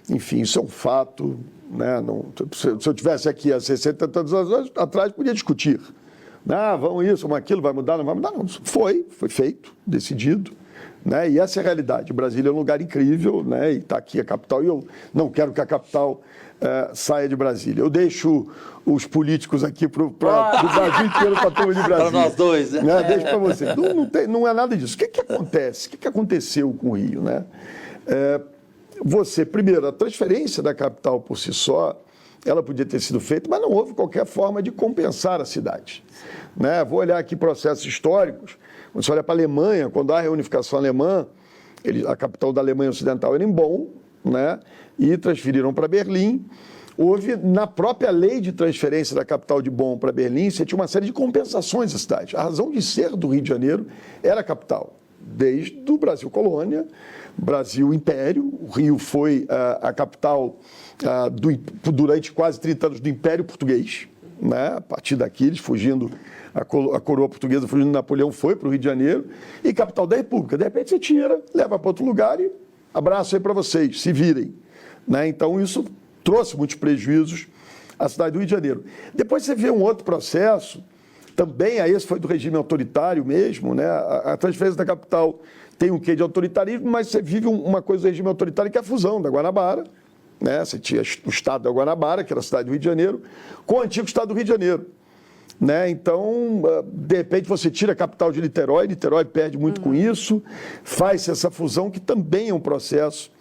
Enfim, isso é um fato. Né? Não, se eu estivesse aqui há 60 e tantos anos atrás, podia discutir. Vão isso, vão aquilo, vai mudar, não vai mudar. Não. Foi feito, decidido. Né? E essa é a realidade. Brasília é um lugar incrível, né? E está aqui a capital. E eu não quero que a capital saia de Brasília. Eu deixo os políticos aqui do Brasil inteiro para a turma de Brasília. Para nós dois, né? Deixo para você. Não é nada disso. O que acontece? O que aconteceu com o Rio? Né? Primeiro, a transferência da capital por si só, ela podia ter sido feita, mas não houve qualquer forma de compensar a cidade. Né? Vou olhar aqui processos históricos. Quando você olha para a Alemanha, quando há a reunificação alemã, a capital da Alemanha Ocidental era em Bonn, né? E transferiram para Berlim. Houve, na própria lei de transferência da capital de Bonn para Berlim, você tinha uma série de compensações à cidade. A razão de ser do Rio de Janeiro era a capital, desde o Brasil colônia, Brasil Império. O Rio foi a capital durante quase 30 anos do Império Português. Né? A partir daqui, eles fugindo, a coroa portuguesa fugindo de Napoleão foi para o Rio de Janeiro, e capital da República. De repente você tira, leva para outro lugar e abraço aí para vocês, se virem. Né? Então isso trouxe muitos prejuízos à cidade do Rio de Janeiro. Depois você vê um outro processo, também, aí esse foi do regime autoritário mesmo, né? A transferência da capital tem um quê de autoritarismo, mas você vive uma coisa do regime autoritário que é a fusão da Guanabara, né? Você tinha o estado da Guanabara, que era a cidade do Rio de Janeiro, com o antigo estado do Rio de Janeiro. Né? Então, de repente, você tira a capital de Niterói perde muito com isso, faz essa fusão, que também é um processo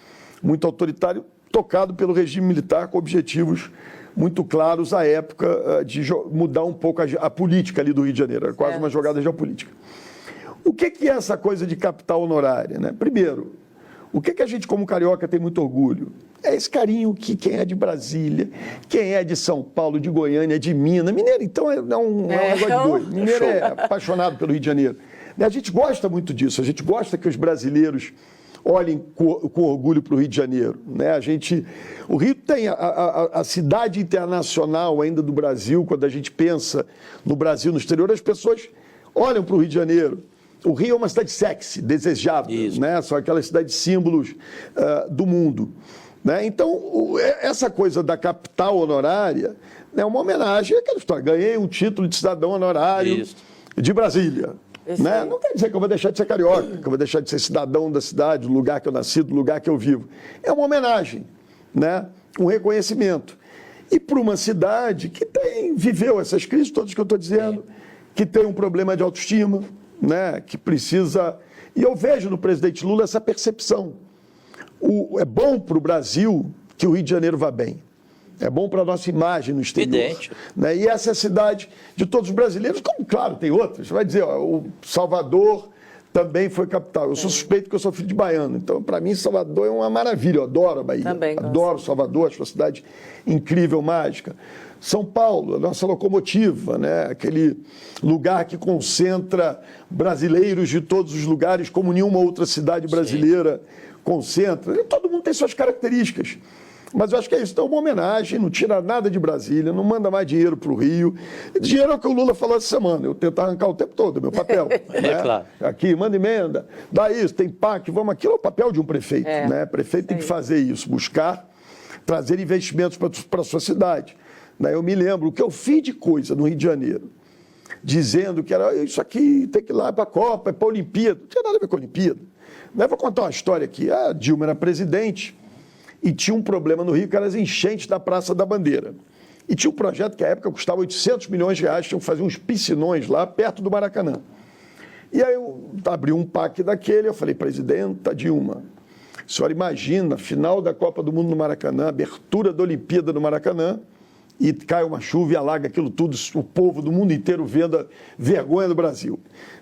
muito autoritário, tocado pelo regime militar, com objetivos muito claros à época de mudar um pouco a política ali do Rio de Janeiro, era quase uma jogada geopolítica. O que é essa coisa de capital honorária? Né? Primeiro, o que a gente, como carioca, tem muito orgulho? É esse carinho que quem é de Brasília, quem é de São Paulo, de Goiânia, de Minas, mineiro, então é um negócio de doido. Mineiro é apaixonado pelo Rio de Janeiro. A gente gosta muito disso, a gente gosta que os brasileiros olhem com orgulho para o Rio de Janeiro. Né? O Rio tem a cidade internacional ainda do Brasil, quando a gente pensa no Brasil, no exterior, as pessoas olham para o Rio de Janeiro. O Rio é uma cidade sexy, desejável, né? São aquelas cidades símbolos do mundo. Né? Então, essa coisa da capital honorária é uma homenagem àquela história. Ganhei um título de cidadão honorário de Brasília. Né? Não quer dizer que eu vou deixar de ser carioca, que eu vou deixar de ser cidadão da cidade, do lugar que eu nasci, do lugar que eu vivo. É uma homenagem, né? Um reconhecimento. E para uma cidade que viveu essas crises todas que eu estou dizendo, que tem um problema de autoestima, né? Que precisa... E eu vejo no presidente Lula essa percepção. É bom para o Brasil que o Rio de Janeiro vá bem. É bom para a nossa imagem no exterior. Evidente. Né? E essa é a cidade de todos os brasileiros, como, claro, tem outras. Você vai dizer, o Salvador também foi capital. Eu sou suspeito que eu sou filho de baiano. Então, para mim, Salvador é uma maravilha. Eu adoro a Bahia. Também adoro Salvador, acho uma cidade incrível, mágica. São Paulo, a nossa locomotiva, né? Aquele lugar que concentra brasileiros de todos os lugares, como nenhuma outra cidade brasileira concentra. E todo mundo tem suas características. Mas eu acho que é isso. Então, uma homenagem, não tira nada de Brasília, não manda mais dinheiro para o Rio. Dinheiro é o que o Lula falou essa semana. Eu tento arrancar o tempo todo, meu papel. Né? Claro. Aqui, manda emenda, dá isso, tem PAC, vamos aquilo. É o papel de um prefeito. Né? O prefeito tem que fazer isso, buscar trazer investimentos para a sua cidade. Né? Eu me lembro o que eu fiz de coisa no Rio de Janeiro, dizendo que era isso aqui, tem que ir lá para a Copa, é para a Olimpíada. Não tinha nada a ver com a Olimpíada. Né? Vou contar uma história aqui. A Dilma era presidente e tinha um problema no Rio, que era as enchentes da Praça da Bandeira. E tinha um projeto que, à época, custava 800 milhões de reais, tinham que fazer uns piscinões lá, perto do Maracanã. E aí eu abri um PAC daquele, eu falei, presidenta Dilma, a senhora imagina, final da Copa do Mundo no Maracanã, abertura da Olimpíada no Maracanã, e cai uma chuva e alaga aquilo tudo, o povo do mundo inteiro vendo a vergonha do Brasil.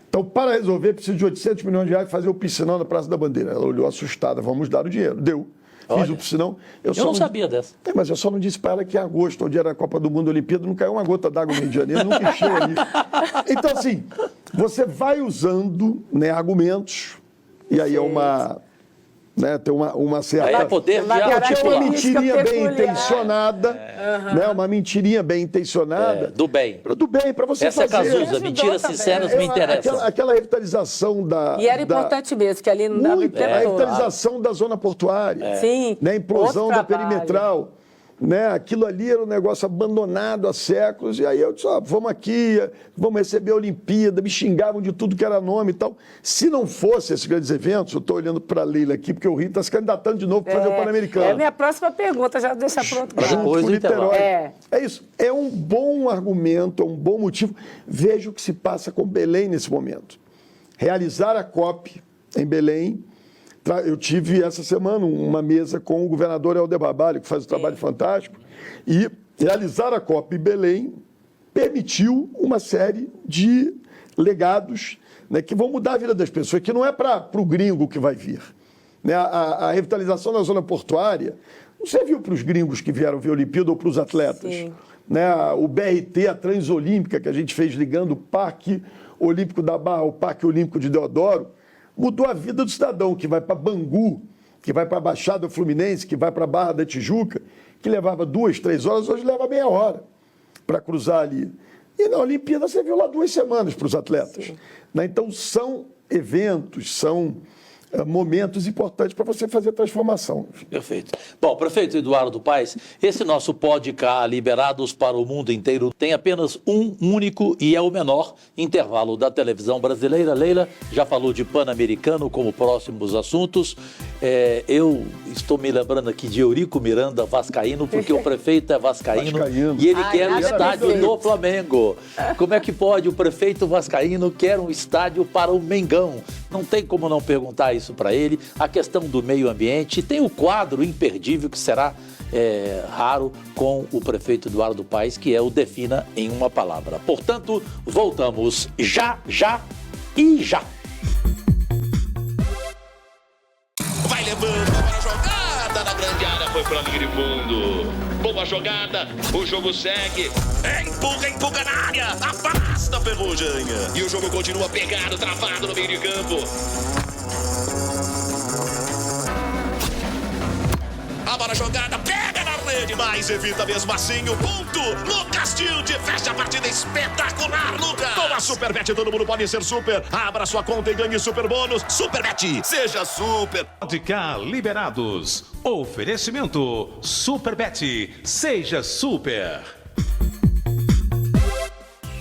Então, para resolver, preciso de 800 milhões de reais fazer o piscinão na Praça da Bandeira. Ela olhou assustada, vamos dar o dinheiro. Deu. Fiz o piscinão. Eu não sabia dessa. Mas eu só não disse para ela que em agosto, onde era a Copa do Mundo, Olimpíada, não caiu uma gota d'água no Rio de Janeiro, nunca encheu ali. Então, assim, você vai usando, né, argumentos, e aí é uma... Né, tem uma certa... Aí é poder de uma mentirinha bem intencionada, né, uma mentirinha bem intencionada. Do bem. Do bem, para você fazer. Essa é a Cazuza, mentiras sinceras me interessam. Aquela revitalização da... E era importante mesmo, que ali não dava tempo. A revitalização da zona portuária. Sim. Né, a implosão da perimetral. Né, aquilo ali era um negócio abandonado há séculos, e aí eu disse, vamos aqui, vamos receber a Olimpíada, me xingavam de tudo que era nome e tal. Se não fosse esses grandes eventos, eu estou olhando para a Leila aqui, porque o Rio está se candidatando de novo para fazer o Pan-Americano. É a minha próxima pergunta, já deixar pronto. Depois do intervalo. É isso, é um bom argumento, é um bom motivo. Veja o que se passa com Belém nesse momento. Realizar a COP em Belém. Eu tive essa semana uma mesa com o governador Helder Barbalho, que faz um trabalho fantástico, e realizar a COP em Belém permitiu uma série de legados, né, que vão mudar a vida das pessoas, que não é para o gringo que vai vir. Né, a revitalização da zona portuária não serviu para os gringos que vieram ver a Olimpíada ou para os atletas. Né, o BRT, a Transolímpica, que a gente fez ligando o Parque Olímpico da Barra ao Parque Olímpico de Deodoro, mudou a vida do cidadão que vai para Bangu, que vai para a Baixada Fluminense, que vai para a Barra da Tijuca, que levava 2, 3 horas, hoje leva meia hora para cruzar ali. E na Olimpíada você viu lá 2 semanas para os atletas. Né? Então são eventos, são momentos importantes para você fazer a transformação. Perfeito. Bom, prefeito Eduardo Paes, esse nosso podcast Liberados para o Mundo Inteiro tem apenas um único e é o menor intervalo da televisão brasileira. Leila já falou de Pan-Americano como próximos assuntos. Eu estou me lembrando aqui de Eurico Miranda, vascaíno, porque o prefeito é vascaíno. E ele quer um estádio do Flamengo. Como é que pode o prefeito vascaíno quer um estádio para o Mengão? Não tem como não perguntar isso para ele. A questão do meio ambiente. Tem o quadro imperdível que será raro com o prefeito Eduardo Paes, que é o Defina em uma Palavra. Portanto, voltamos já e já. Vai levando para a jogada na grande área, foi para a linha de fundo. Boa jogada, o jogo segue. Empurra na área, afasta a Ferrugem. E o jogo continua pegado, travado no meio de campo. A bola jogada, pega na rede, mas evita mesmo assim o ponto. Lucas Tilde fecha a partida espetacular, Lucas. Com a Superbet, todo mundo pode ser super. Abra sua conta e ganhe super bônus. Superbet, seja super. Podcast Liberados. Oferecimento Superbet. Seja super.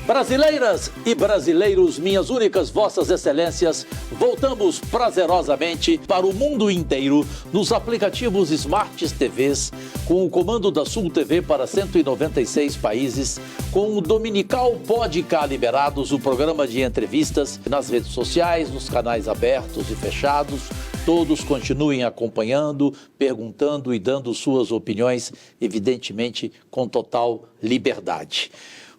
Brasileiras e brasileiros, minhas únicas vossas excelências, voltamos prazerosamente para o mundo inteiro nos aplicativos Smart TVs, com o comando da Sul TV para 196 países, com o Dominical Podcast Liberados, o programa de entrevistas nas redes sociais, nos canais abertos e fechados. Todos continuem acompanhando, perguntando e dando suas opiniões, evidentemente com total liberdade.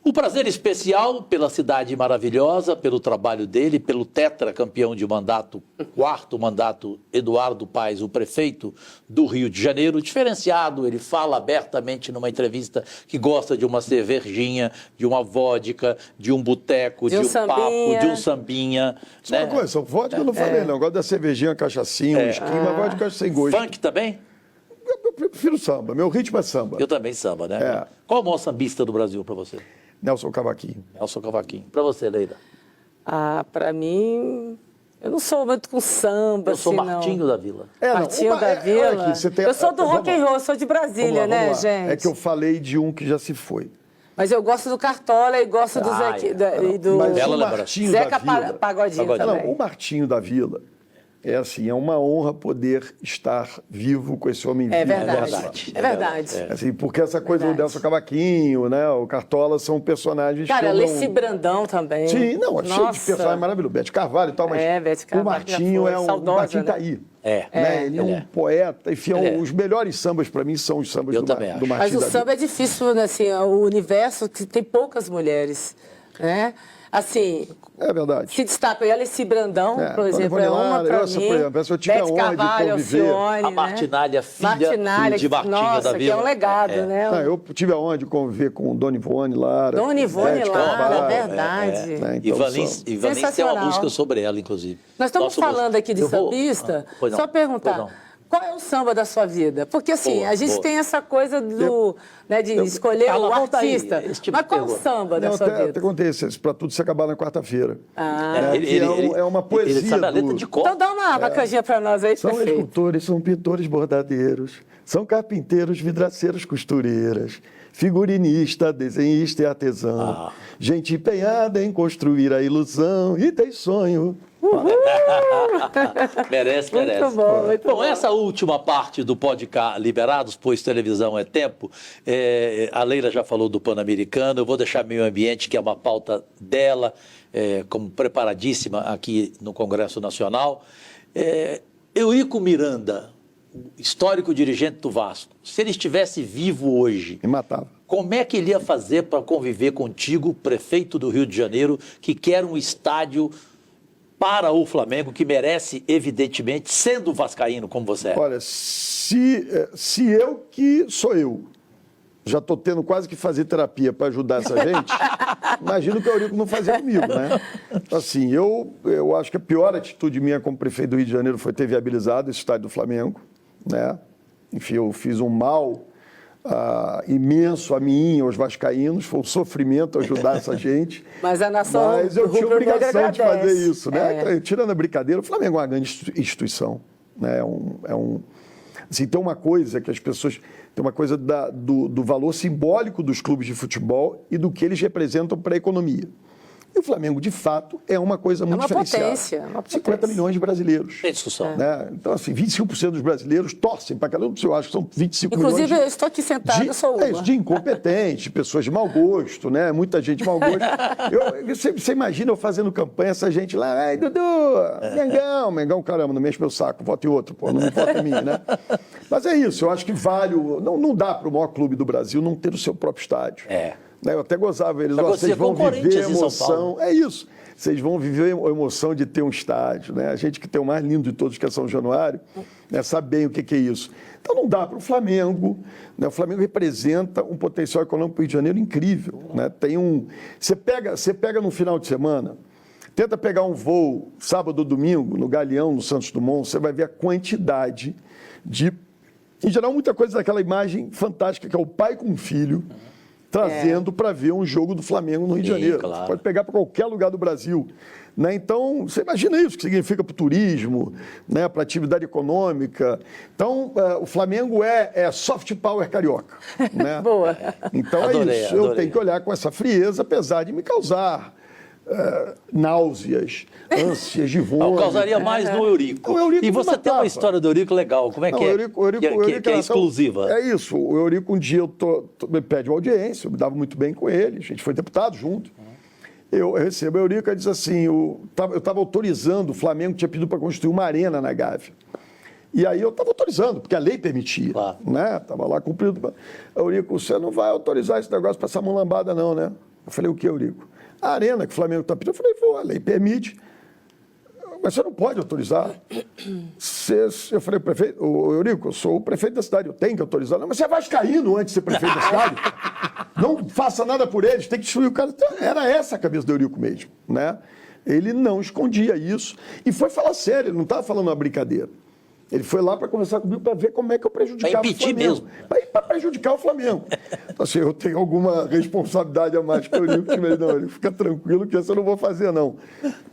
O prazer especial pela cidade maravilhosa, pelo trabalho dele, pelo tetracampeão de mandato, quarto mandato, Eduardo Paes, o prefeito do Rio de Janeiro, diferenciado. Ele fala abertamente numa entrevista que gosta de uma cervejinha, de uma vodka, de um boteco, de um papo, de um sambinha. Só uma coisa, vodka eu não falei, não. Eu gosto da cervejinha, cachaçinha, um whisky, mas vodka eu acho sem gosto. Funk também? Eu prefiro samba, meu ritmo é samba. Eu também samba, né? Qual o maior sambista do Brasil para você? Nelson Cavaquinho. Nelson Cavaquinho. Para você, Leila? Para mim, eu não sou muito com samba, Eu sou assim, Martinho não. da Vila. Martinho da Vila? Aqui, eu sou do rock and roll, sou de Brasília, vamos lá. né, gente? É que eu falei de um que já se foi. Mas eu gosto do Cartola e gosto do e do Mas Bela o lembrança. Martinho Zeca da Vila... Pagodinho Pagodinho. também. Não, o Martinho da Vila é assim, é uma honra poder estar vivo com esse homem vivo. É verdade. verdade. É verdade. Assim, porque essa coisa do Nelson Cavaquinho, né, o Cartola são personagens Cara, que eu Leci Brandão também. Sim, não, é cheio de Nossa. personagens maravilhosos. Bete Carvalho e tal, mas Bete o Carvalho Martinho já foi, o saudosa, Martinho tá né? aí. ele Ele é um poeta, enfim, os melhores sambas para mim são os sambas Eu do também acho. Martinho Mas o da Vila. samba é difícil, né? Assim, o universo que tem poucas mulheres, né? Assim, É verdade. se destaca a Alessi Brandão, por Tony exemplo, é uma Lara, para essa, mim. por exemplo, se eu tiver Bete honra de Carvalho, conviver- Alcione, A Martinalha, né? filha Martinalha, de Martinho nossa, da Vila. que é um legado, né? Eu tive a honra de conviver com Dona Ivone Lara. Dona Ivone Bete Lara, Carvalho, verdade. né, E então Valins tem uma Sensacional. música sobre ela, inclusive. Nós estamos Nosso falando músico. aqui de Eu vou- sambista, Pois não, só perguntar, pois não. qual é o samba da sua vida? Porque assim, Boa, a gente boa. tem essa coisa de escolher Carla, o volta aí, artista. esse tipo Mas de qual é o pergunta. samba da Não, sua até vida? acontece, para tudo se acabar na quarta-feira. Ele- é uma poesia. Ele sabe a letra de cor. Então dá uma canjinha pra nós aí, São perfeito. escultores, são pintores bordadeiros, são carpinteiros, vidraceiros, costureiras, figurinista, desenhista e artesão. Gente empenhada em construir a ilusão e tem sonho. Merece. Muito bom, muito Bom, bom. essa última parte do podcast Liberados, pois televisão é tempo, a Leila já falou do Pan-Americano, eu vou deixar meio ambiente, que é uma pauta dela, como preparadíssima aqui no Congresso Nacional. Eurico Miranda, histórico dirigente do Vasco, se ele estivesse vivo hoje, Me matava. como é que ele ia fazer para conviver contigo, prefeito do Rio de Janeiro, que quer um estádio para o Flamengo, que merece, evidentemente, sendo vascaíno como você é? Olha, se eu que sou eu, já estou tendo quase que fazer terapia para ajudar essa gente, imagino que o Eurico não fazia comigo, né? Assim, eu acho que a pior atitude minha como prefeito do Rio de Janeiro foi ter viabilizado esse estádio do Flamengo, né? Enfim, eu fiz um mal imenso a mim, aos vascaínos, foi um sofrimento ajudar essa gente. Mas a nação Mas eu tinha rubro-negra obrigação de agradece. fazer isso, né? Tirando a brincadeira, o Flamengo é uma grande instituição, né? Assim, tem uma coisa que as pessoas... Tem uma coisa do valor simbólico dos clubes de futebol e do que eles representam para a economia. E o Flamengo, de fato, é uma coisa muito diferenciada. Potência, uma potência. 50 milhões de brasileiros. Tem discussão. Né? Então, assim, 25% dos brasileiros torcem para cada um. Eu acho que são 25 Inclusive, milhões. eu estou aqui sentada, eu sou uma. De incompetentes, pessoas de mau gosto, né? Muita gente de mau gosto. Você imagina eu fazendo campanha, essa gente lá, ai, Dudu, Mengão, caramba, não mexe meu saco, vote em outro, pô, não vota em mim, né? Mas é isso, eu acho que vale. Não dá para o maior clube do Brasil não ter o seu próprio estádio. Eu até gozava eles, vocês vão viver a emoção. É isso. Vocês vão viver a emoção de ter um estádio, né? A gente que tem o mais lindo de todos, que é São Januário, né, sabe bem o que é isso. Então não dá para o Flamengo, né? O Flamengo representa um potencial econômico para o Rio de Janeiro incrível, né? Você pega no final de semana, tenta pegar um voo sábado ou domingo no Galeão, no Santos Dumont, você vai ver a quantidade de, em geral, muita coisa daquela imagem fantástica que é o pai com o filho, trazendo para ver um jogo do Flamengo no Rio de Janeiro. Claro. Você pode pegar para qualquer lugar do Brasil. Né? Então, você imagina isso, que significa para o turismo, né? Para a atividade econômica. Então, o Flamengo é soft power carioca. Né? Boa. Então, Adorei, é isso. Eu adorei. tenho que olhar com essa frieza, apesar de me causar náuseas, ânsias de vômito. Causaria mais no Eurico. O Eurico E me você tem matava. uma história do Eurico legal. Como é que Não, é? O Eurico que é exclusiva. É isso. O Eurico, um dia, me pede uma audiência, eu me dava muito bem com ele, a gente foi deputado junto. Eu recebo o Eurico e diz assim, eu estava autorizando, o Flamengo tinha pedido para construir uma arena na Gávea. E aí eu estava autorizando, porque a lei permitia. Claro. Né? Estava lá cumprido. Eurico, você não vai autorizar esse negócio para essa mão lambada, não, né? Eu falei, o que, Eurico? A arena que o Flamengo está pedindo, eu falei, vou, a lei permite. Mas você não pode autorizar. Eu falei, prefeito, Eurico, eu sou o prefeito da cidade, eu tenho que autorizar. Não, mas você é vascaíno antes de ser prefeito da cidade. Não faça nada por eles, tem que destruir o cara. Então, era essa a cabeça do Eurico mesmo. Né? Ele não escondia isso. E foi falar sério, ele não estava falando uma brincadeira. Ele foi lá para conversar comigo para ver como é que eu prejudicava o impedir Flamengo. mesmo. Para prejudicar o Flamengo. Então, assim, eu tenho alguma responsabilidade a mais que o Eurico. Não, ele fica tranquilo que isso eu não vou fazer, não.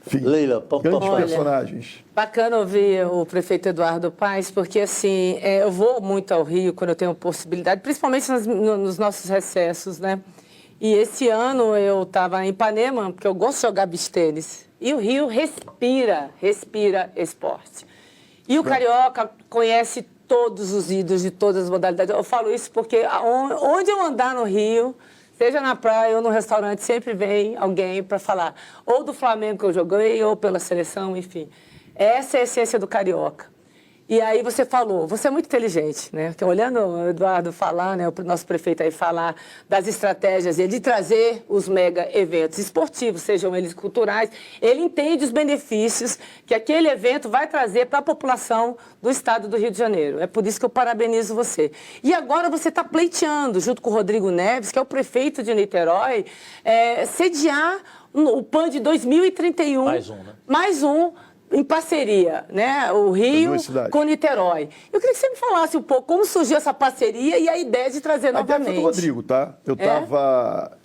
Enfim, Leila, grandes Olha, personagens. Bacana ouvir o prefeito Eduardo Paes, porque assim, eu vou muito ao Rio quando eu tenho possibilidade, principalmente nos nossos recessos, né? E esse ano eu estava em Ipanema, porque eu gosto de jogar beach tênis. E o Rio respira esporte. E o carioca conhece todos os ídolos de todas as modalidades. Eu falo isso porque onde eu andar no Rio, seja na praia ou no restaurante, sempre vem alguém para falar ou do Flamengo que eu joguei ou pela seleção, enfim. Essa é a essência do carioca. E aí você falou, você é muito inteligente, né? Porque olhando o Eduardo falar, né, o nosso prefeito aí falar das estratégias de trazer os mega eventos esportivos, sejam eles culturais, ele entende os benefícios que aquele evento vai trazer para a população do estado do Rio de Janeiro. É por isso que eu parabenizo você. E agora você está pleiteando, junto com o Rodrigo Neves, que é o prefeito de Niterói, sediar o PAN de 2031. Mais um, né? Mais um. Em parceria, né? O Rio com Niterói. Eu queria que você me falasse um pouco como surgiu essa parceria e a ideia de trazer novamente. A ideia foi do Rodrigo, tá?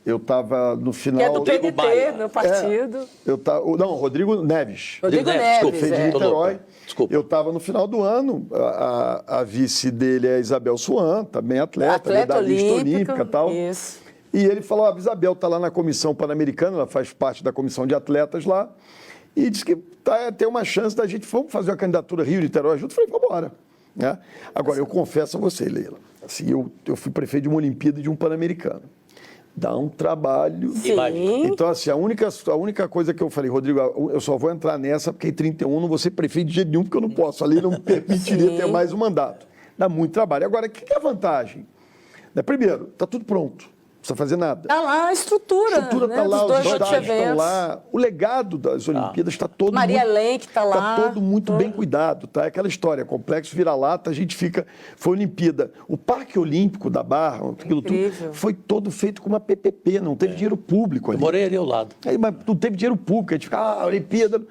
Eu tava no final... Que é do PDT, no partido. Não, Rodrigo Neves. Rodrigo Neves, Prefeito de Niterói. Desculpa. Eu estava no final do ano, a vice dele é Isabel Suan, também atleta medalhista olímpica e tal. Isso. E ele falou, a Isabel está lá na Comissão Pan-Americana, ela faz parte da Comissão de Atletas lá, e disse que tem uma chance da gente, vamos fazer uma candidatura Rio-Niterói junto. Eu falei, vamos embora. Né? Agora, eu confesso a você, Leila, assim, eu fui prefeito de uma Olimpíada e de um Pan-Americano. Dá um trabalho. Sim. Então, assim, a única coisa que eu falei, Rodrigo, eu só vou entrar nessa porque em 31 não vou ser prefeito de jeito nenhum, porque eu não posso. A lei não me permitiria ter mais um mandato. Dá muito trabalho. Agora, o que é a vantagem? Primeiro, está tudo pronto. Não precisa fazer nada. Está lá a estrutura. A estrutura está lá, os estádios estão lá. O legado das Olimpíadas está todo Maria Lenk está lá. Está todo muito bem cuidado, tá? É aquela história, complexo vira-lata, a gente fica... Foi Olimpíada. O Parque Olímpico da Barra, aquilo tudo, foi todo feito com uma PPP, não teve dinheiro público ali. Eu morei ali ao lado. Aí, mas não teve dinheiro público, a gente fica, Olimpíada...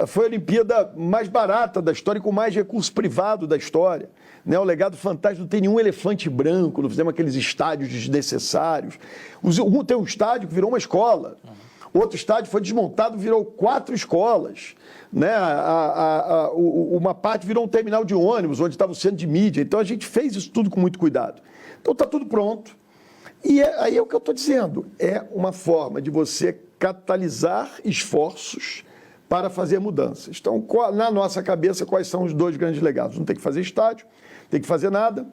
Foi a Olimpíada mais barata da história e com mais recurso privado da história. Né? O legado fantástico, não tem nenhum elefante branco, não fizemos aqueles estádios desnecessários. Tem um estádio que virou uma escola. Outro estádio foi desmontado, virou 4 escolas. Né? Uma parte virou um terminal de ônibus, onde estava o centro de mídia. Então a gente fez isso tudo com muito cuidado. Então está tudo pronto. E aí é o que eu estou dizendo. É uma forma de você catalisar esforços para fazer mudanças. Então, na nossa cabeça, quais são os 2 grandes legados? Não tem que fazer estádio, não tem que fazer nada.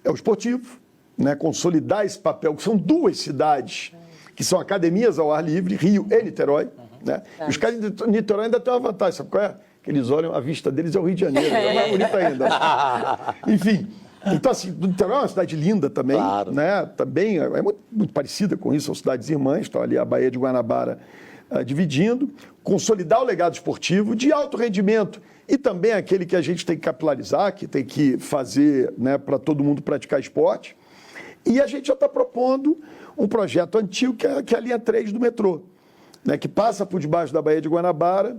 É o esportivo, né? Consolidar esse papel, que são 2 cidades que são academias ao ar livre, Rio e Niterói. Né? E os caras de Niterói ainda têm uma vantagem, sabe qual é? Que eles olham, a vista deles é o Rio de Janeiro, é mais bonito ainda. Enfim, então assim, Niterói é uma cidade linda também, claro. Né? Também é muito parecida com isso, são cidades irmãs, estão ali a Baía de Guanabara dividindo, consolidar o legado esportivo de alto rendimento e também aquele que a gente tem que capilarizar, que tem que fazer, né, para todo mundo praticar esporte. E a gente já está propondo um projeto antigo, que é a linha 3 do metrô, né, que passa por debaixo da Baía de Guanabara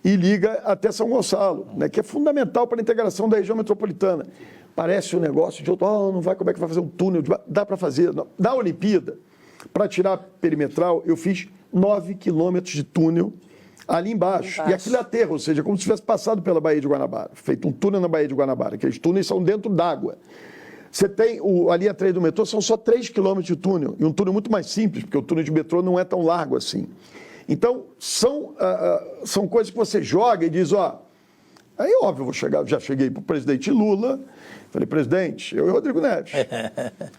e liga até São Gonçalo, né, que é fundamental para a integração da região metropolitana. Parece um negócio de outro, não vai, como é que vai fazer um túnel? Dá para fazer. Na Olimpíada, para tirar a perimetral, eu fiz 9 quilômetros de túnel ali embaixo. E aquilo é aterro, ou seja, como se tivesse passado pela Baía de Guanabara, feito um túnel na Baía de Guanabara. Aqueles túneis são dentro d'água. Você tem a linha 3 do metrô, são só 3 quilômetros de túnel, e um túnel muito mais simples, porque o túnel de metrô não é tão largo assim. Então, são coisas que você joga e diz, aí óbvio, já cheguei para o presidente Lula, falei, presidente, eu e o Rodrigo Neves,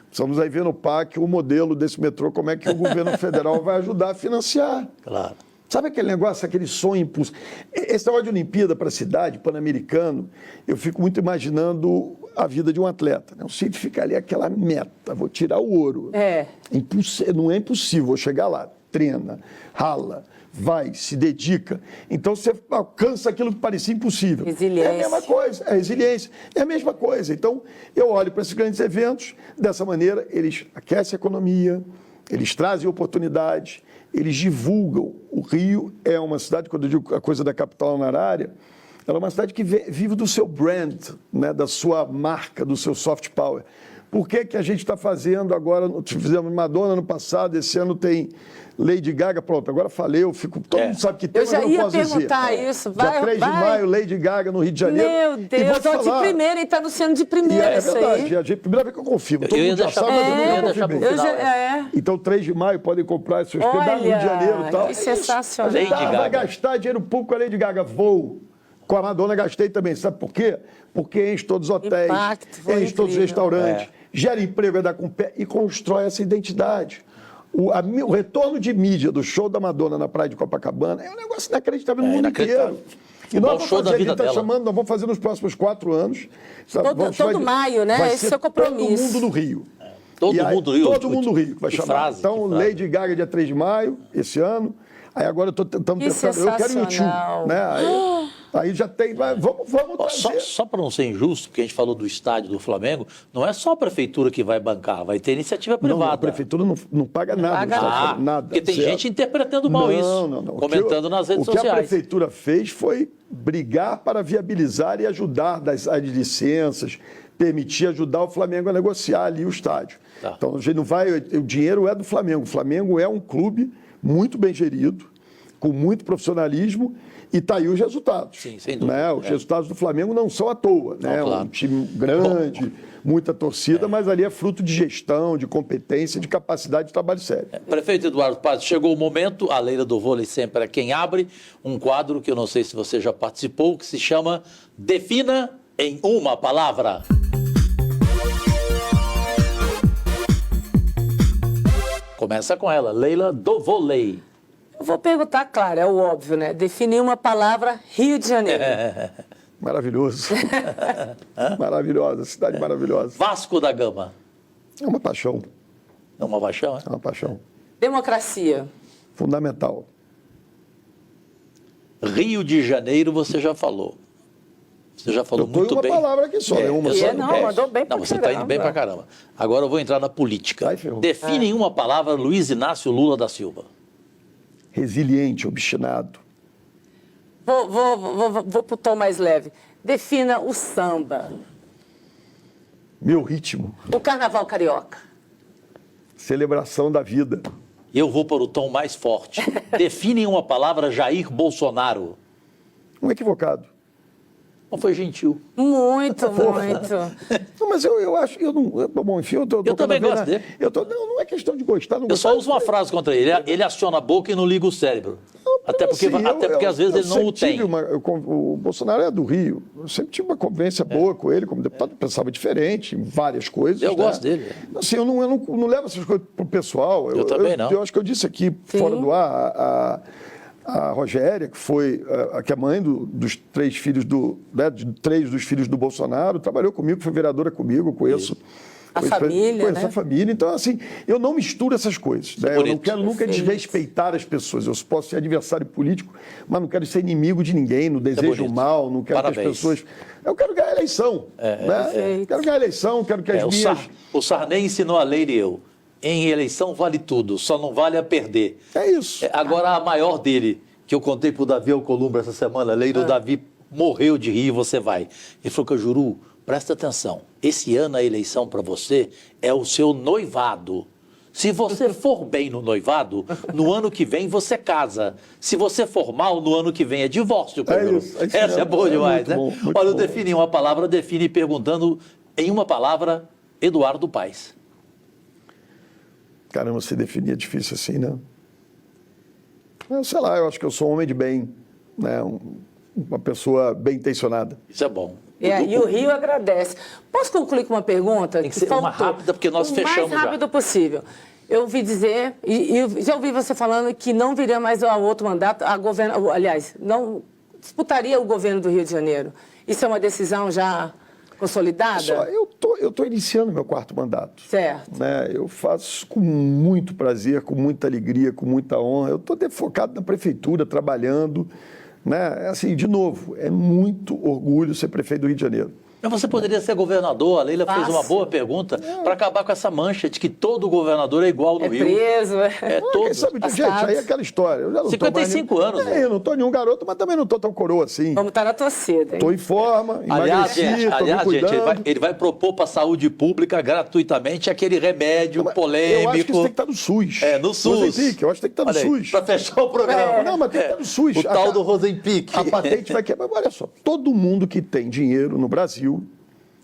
precisamos aí ver no PAC o modelo desse metrô, como é que o governo federal vai ajudar a financiar. Claro. Sabe aquele negócio, aquele sonho impulso? Esse negócio de Olimpíada para a cidade, pan-americano, eu fico muito imaginando a vida de um atleta. Né? O Cid fica ali aquela meta, vou tirar o ouro. Não é impossível, vou chegar lá, treina, rala, vai, se dedica. Então você alcança aquilo que parecia impossível. Resiliência. É a mesma coisa, é resiliência. É a mesma coisa. Então eu olho para esses grandes eventos, dessa maneira eles aquecem a economia, eles trazem oportunidades, eles divulgam. O Rio é uma cidade, quando eu digo a coisa da capital honorária, ela é uma cidade que vive do seu brand, né, da sua marca, do seu soft power. Por que a gente está fazendo agora, fizemos Madonna no passado, esse ano tem Lady Gaga, pronto, agora falei, todo mundo sabe que tem, mas eu não posso dizer. Eu já ia perguntar isso, Dia 3 de maio, Lady Gaga no Rio de Janeiro. Meu Deus, estou de primeira, ele está anunciando de primeira isso aí. É verdade, a primeira vez que eu confirmo, todo mundo já sabe, mas eu nunca confirmei. Então, 3 de maio, podem comprar seus pedaços no Rio de Janeiro e tal. Que sensacional. A gente vai gastar dinheiro público com a Lady Gaga, vou. Com a Madonna gastei também, sabe por quê? Porque enche todos os hotéis, enche todos os restaurantes, gera emprego, vai dar com o pé e constrói essa identidade. O retorno de mídia do show da Madonna na praia de Copacabana é um negócio inacreditável no mundo inteiro. E nós vamos fazer, a gente está chamando, nós vamos fazer nos próximos 4 anos. Todo maio, né? Esse é o compromisso. Todo mundo no Rio. Todo mundo do Rio. Todo mundo no Rio que vai chamar. Então, Lady Gaga dia 3 de maio, esse ano. Aí agora estamos pensando, eu quero YouTube, né? Aí já tem, vamos trazer. Só para não ser injusto, porque a gente falou do estádio do Flamengo, não é só a prefeitura que vai bancar, vai ter iniciativa privada. Não, a prefeitura não paga nada. Nada. Porque tem gente interpretando mal isso, comentando nas redes sociais. O que a prefeitura fez foi brigar para viabilizar e ajudar as licenças, permitir ajudar o Flamengo a negociar ali o estádio. Tá. Então, a gente não vai, o dinheiro é do Flamengo. O Flamengo é um clube muito bem gerido, com muito profissionalismo, e está aí os resultados. Sim, sem dúvida. Né? Os resultados do Flamengo não são à toa. Né? Claro. Um time grande, muita torcida, mas ali é fruto de gestão, de competência, de capacidade de trabalho sério. Prefeito Eduardo Paz, chegou o momento, a Leila do Vôlei sempre é quem abre, um quadro que eu não sei se você já participou, que se chama Defina em uma Palavra. Começa com ela, Leila do Vôlei. Eu vou perguntar, claro, é o óbvio, né? Definir uma palavra, Rio de Janeiro. Maravilhoso. Maravilhosa, cidade maravilhosa. Vasco da Gama. É uma paixão. É uma paixão, é? É uma paixão. Democracia. Fundamental. Rio de Janeiro, você já falou. Você já falou muito bem. uma palavra aqui só, uma só. Mandou bem pra caramba. Não, você está indo bem pra caramba. Agora eu vou entrar na política. Define em uma palavra Luiz Inácio Lula da Silva. Resiliente, obstinado. Vou pro tom mais leve. Defina o samba. Meu ritmo. O carnaval carioca. Celebração da vida. Eu vou para o tom mais forte. Define em uma palavra Jair Bolsonaro. Um equivocado. Não foi gentil. Muito, muito. Não, mas eu acho, eu não. Bom, enfim, eu tô Eu também cada gosto vez, dele. não é questão de gostar, não Eu gostar. só uso uma frase contra ele. Ele aciona a boca e não liga o cérebro. Até porque às vezes ele não o tem. O Bolsonaro é do Rio. Eu sempre tive uma convivência boa com ele, como deputado, pensava diferente em várias coisas. Eu né? gosto dele. Assim, eu não levo essas coisas pro pessoal. Eu também não. Eu acho que eu disse aqui, fora do ar, a Rogéria, que foi que é mãe dos 3 filhos de 3 dos filhos do Bolsonaro, trabalhou comigo, foi vereadora comigo, conheço. A família, conheço né? a família. Então, assim, eu não misturo essas coisas. Né? Eu não quero nunca desrespeitar as pessoas. Eu posso ser adversário político, mas não quero ser inimigo de ninguém, não desejo o mal, não quero que as pessoas... Eu quero ganhar a eleição. Né? Quero ganhar a eleição, quero que as minhas... O Sarney ensinou a Leire e eu. Em eleição vale tudo, só não vale a perder. É isso. Agora, a maior dele, que eu contei pro Davi Alcolumbre essa semana, Leire, o Davi morreu de rir e você vai. Ele falou, Cajuru, presta atenção, esse ano a eleição para você é o seu noivado. Se você for bem no noivado, no ano que vem você casa. Se você for mal, no ano que vem é divórcio, Cajuru. Isso Essa mesmo. é boa demais, muito né? bom, muito Olha, eu bom. defini uma palavra, define perguntando em uma palavra, Eduardo Paes. Caramba, se definir é difícil assim, né? Sei lá, eu acho que eu sou um homem de bem, né? Uma pessoa bem intencionada. Isso é bom. E o Rio agradece. Posso concluir com uma pergunta? Tem que ser uma rápida, porque nós fechamos já. O mais rápido possível. Eu ouvi dizer, e já ouvi você falando que não viria mais a outro mandato, aliás, não disputaria o governo do Rio de Janeiro. Isso é uma decisão já consolidada? Só, eu tô iniciando meu 4º mandato. Certo. Né? Eu faço com muito prazer, com muita alegria, com muita honra. Eu estou focado na prefeitura, trabalhando. Né? Assim, de novo, é muito orgulho ser prefeito do Rio de Janeiro. Mas você poderia ser governador, a Leila fez uma boa pergunta, para acabar com essa mancha de que todo governador é igual no Rio. Preso, É Quem todo. sabe, gente, aí é aquela história. Eu já não 55 anos. Né? Eu não estou nenhum garoto, mas também não estou tão coroa assim. Vamos estar na torcida, hein? Estou em forma, Aliás, emagreci, estou me cuidando. gente, ele vai propor para a saúde pública gratuitamente aquele remédio polêmico. Eu acho que isso tem que estar no SUS. É, no SUS. Ozempic, eu acho que tem que estar no SUS. Para fechar o programa. Não, mas tem que estar no SUS. O tal do Ozempic. A patente vai quebrar. Olha só, todo mundo que tem dinheiro no Brasil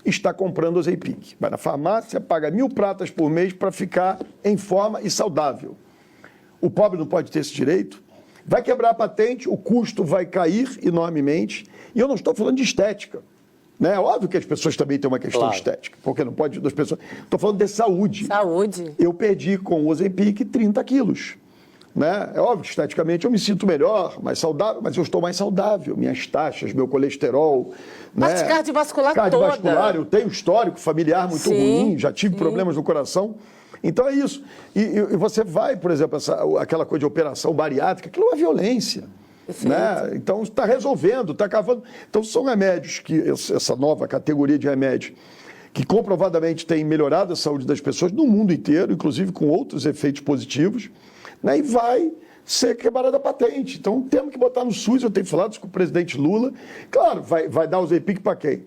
está comprando Ozempic. Vai na farmácia, paga 1.000 pratas por mês para ficar em forma e saudável. O pobre não pode ter esse direito. Vai quebrar a patente, o custo vai cair enormemente. E eu não estou falando de estética. Né? Óbvio que as pessoas também têm uma questão de estética, porque não pode das pessoas. Estou falando de saúde. Saúde. Eu perdi com o Ozempic 30 quilos. Né? É óbvio que esteticamente eu me sinto melhor, mais saudável, mas eu estou mais saudável. Minhas taxas, meu colesterol. Parte cardiovascular cardiovascular, toda. eu tenho histórico familiar muito ruim, já tive problemas no coração. Então é isso. E você vai, por exemplo, aquela coisa de operação bariátrica, aquilo é uma violência. Né? Então está resolvendo, está cavando. Então são remédios, essa nova categoria de remédios, que comprovadamente tem melhorado a saúde das pessoas no mundo inteiro, inclusive com outros efeitos positivos. Né, e vai ser quebrada a patente. Então, temos que botar no SUS, eu tenho falado isso com o presidente Lula. Claro, vai dar o Ozempic para quem?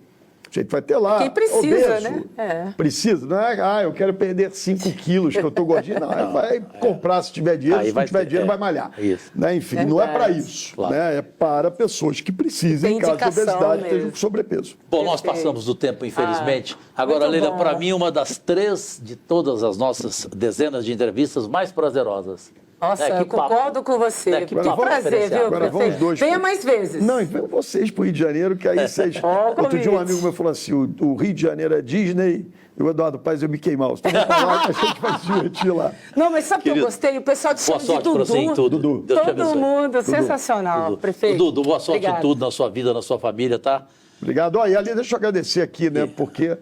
A gente vai ter lá, quem precisa, obeso. né? Precisa, não é, eu quero perder 5 quilos, que eu estou gordinho. Não, vai comprar se tiver dinheiro, se não tiver dinheiro, vai malhar. Isso. Né? Enfim, não é para isso. Claro. Né? É para pessoas que precisem, em caso de obesidade, estejam com sobrepeso. Bom, nós passamos do tempo, infelizmente. Agora, Leila, para mim, uma das 3 de todas as nossas dezenas de entrevistas mais prazerosas. Nossa, eu concordo com você. Que prazer, viu, agora vamos dois. Venha mais vezes. Não, e venham vocês para o Rio de Janeiro, que aí vocês... Outro dia um amigo meu falou assim, o Rio de Janeiro é Disney e o Eduardo Paes é o Mickey Mouse. Então vamos falar que a gente vai se divertir lá. Não, mas sabe o que eu gostei? O pessoal te chama de Dudu. Dudu. Todo mundo, sensacional, Dudu. prefeito. Dudu, boa sorte em tudo, na sua vida, na sua família, tá? Obrigado. Olha, e ali, deixa eu agradecer aqui, né, porque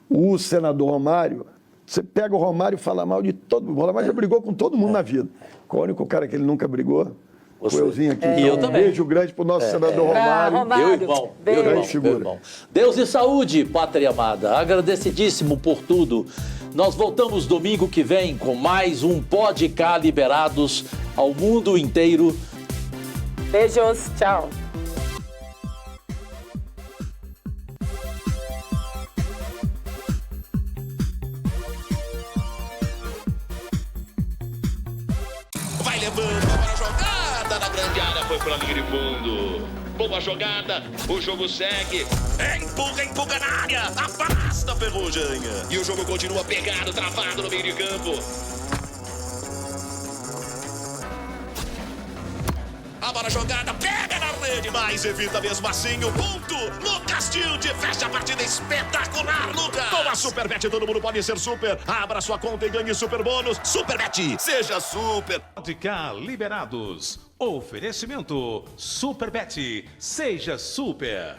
o senador Romário, você pega o Romário e fala mal de todo mundo. O Romário já brigou com todo mundo na vida. Qual é o único cara que ele nunca brigou? O Euzinho aqui. E eu também. Um beijo grande pro nosso senador Romário. Meu irmão, meu irmão. Deus e saúde, pátria amada. Agradecidíssimo por tudo. Nós voltamos domingo que vem com mais um Pode Cá Liberados ao mundo inteiro. Beijos, tchau. levando. Agora a jogada na grande área foi pra linha de fundo. Boa jogada, o jogo segue. Empurra na área. Afasta a Ferrugem. E o jogo continua pegado, travado no meio de campo. Agora a jogada, pega na rede, mas evita mesmo assim o ponto. Lucas Tilde fecha a partida espetacular, Lucas. Com a Superbet, todo mundo pode ser super. Abra sua conta e ganhe super bônus. Superbet, seja super. Vodka Liberados. Oferecimento Superbet. Seja super.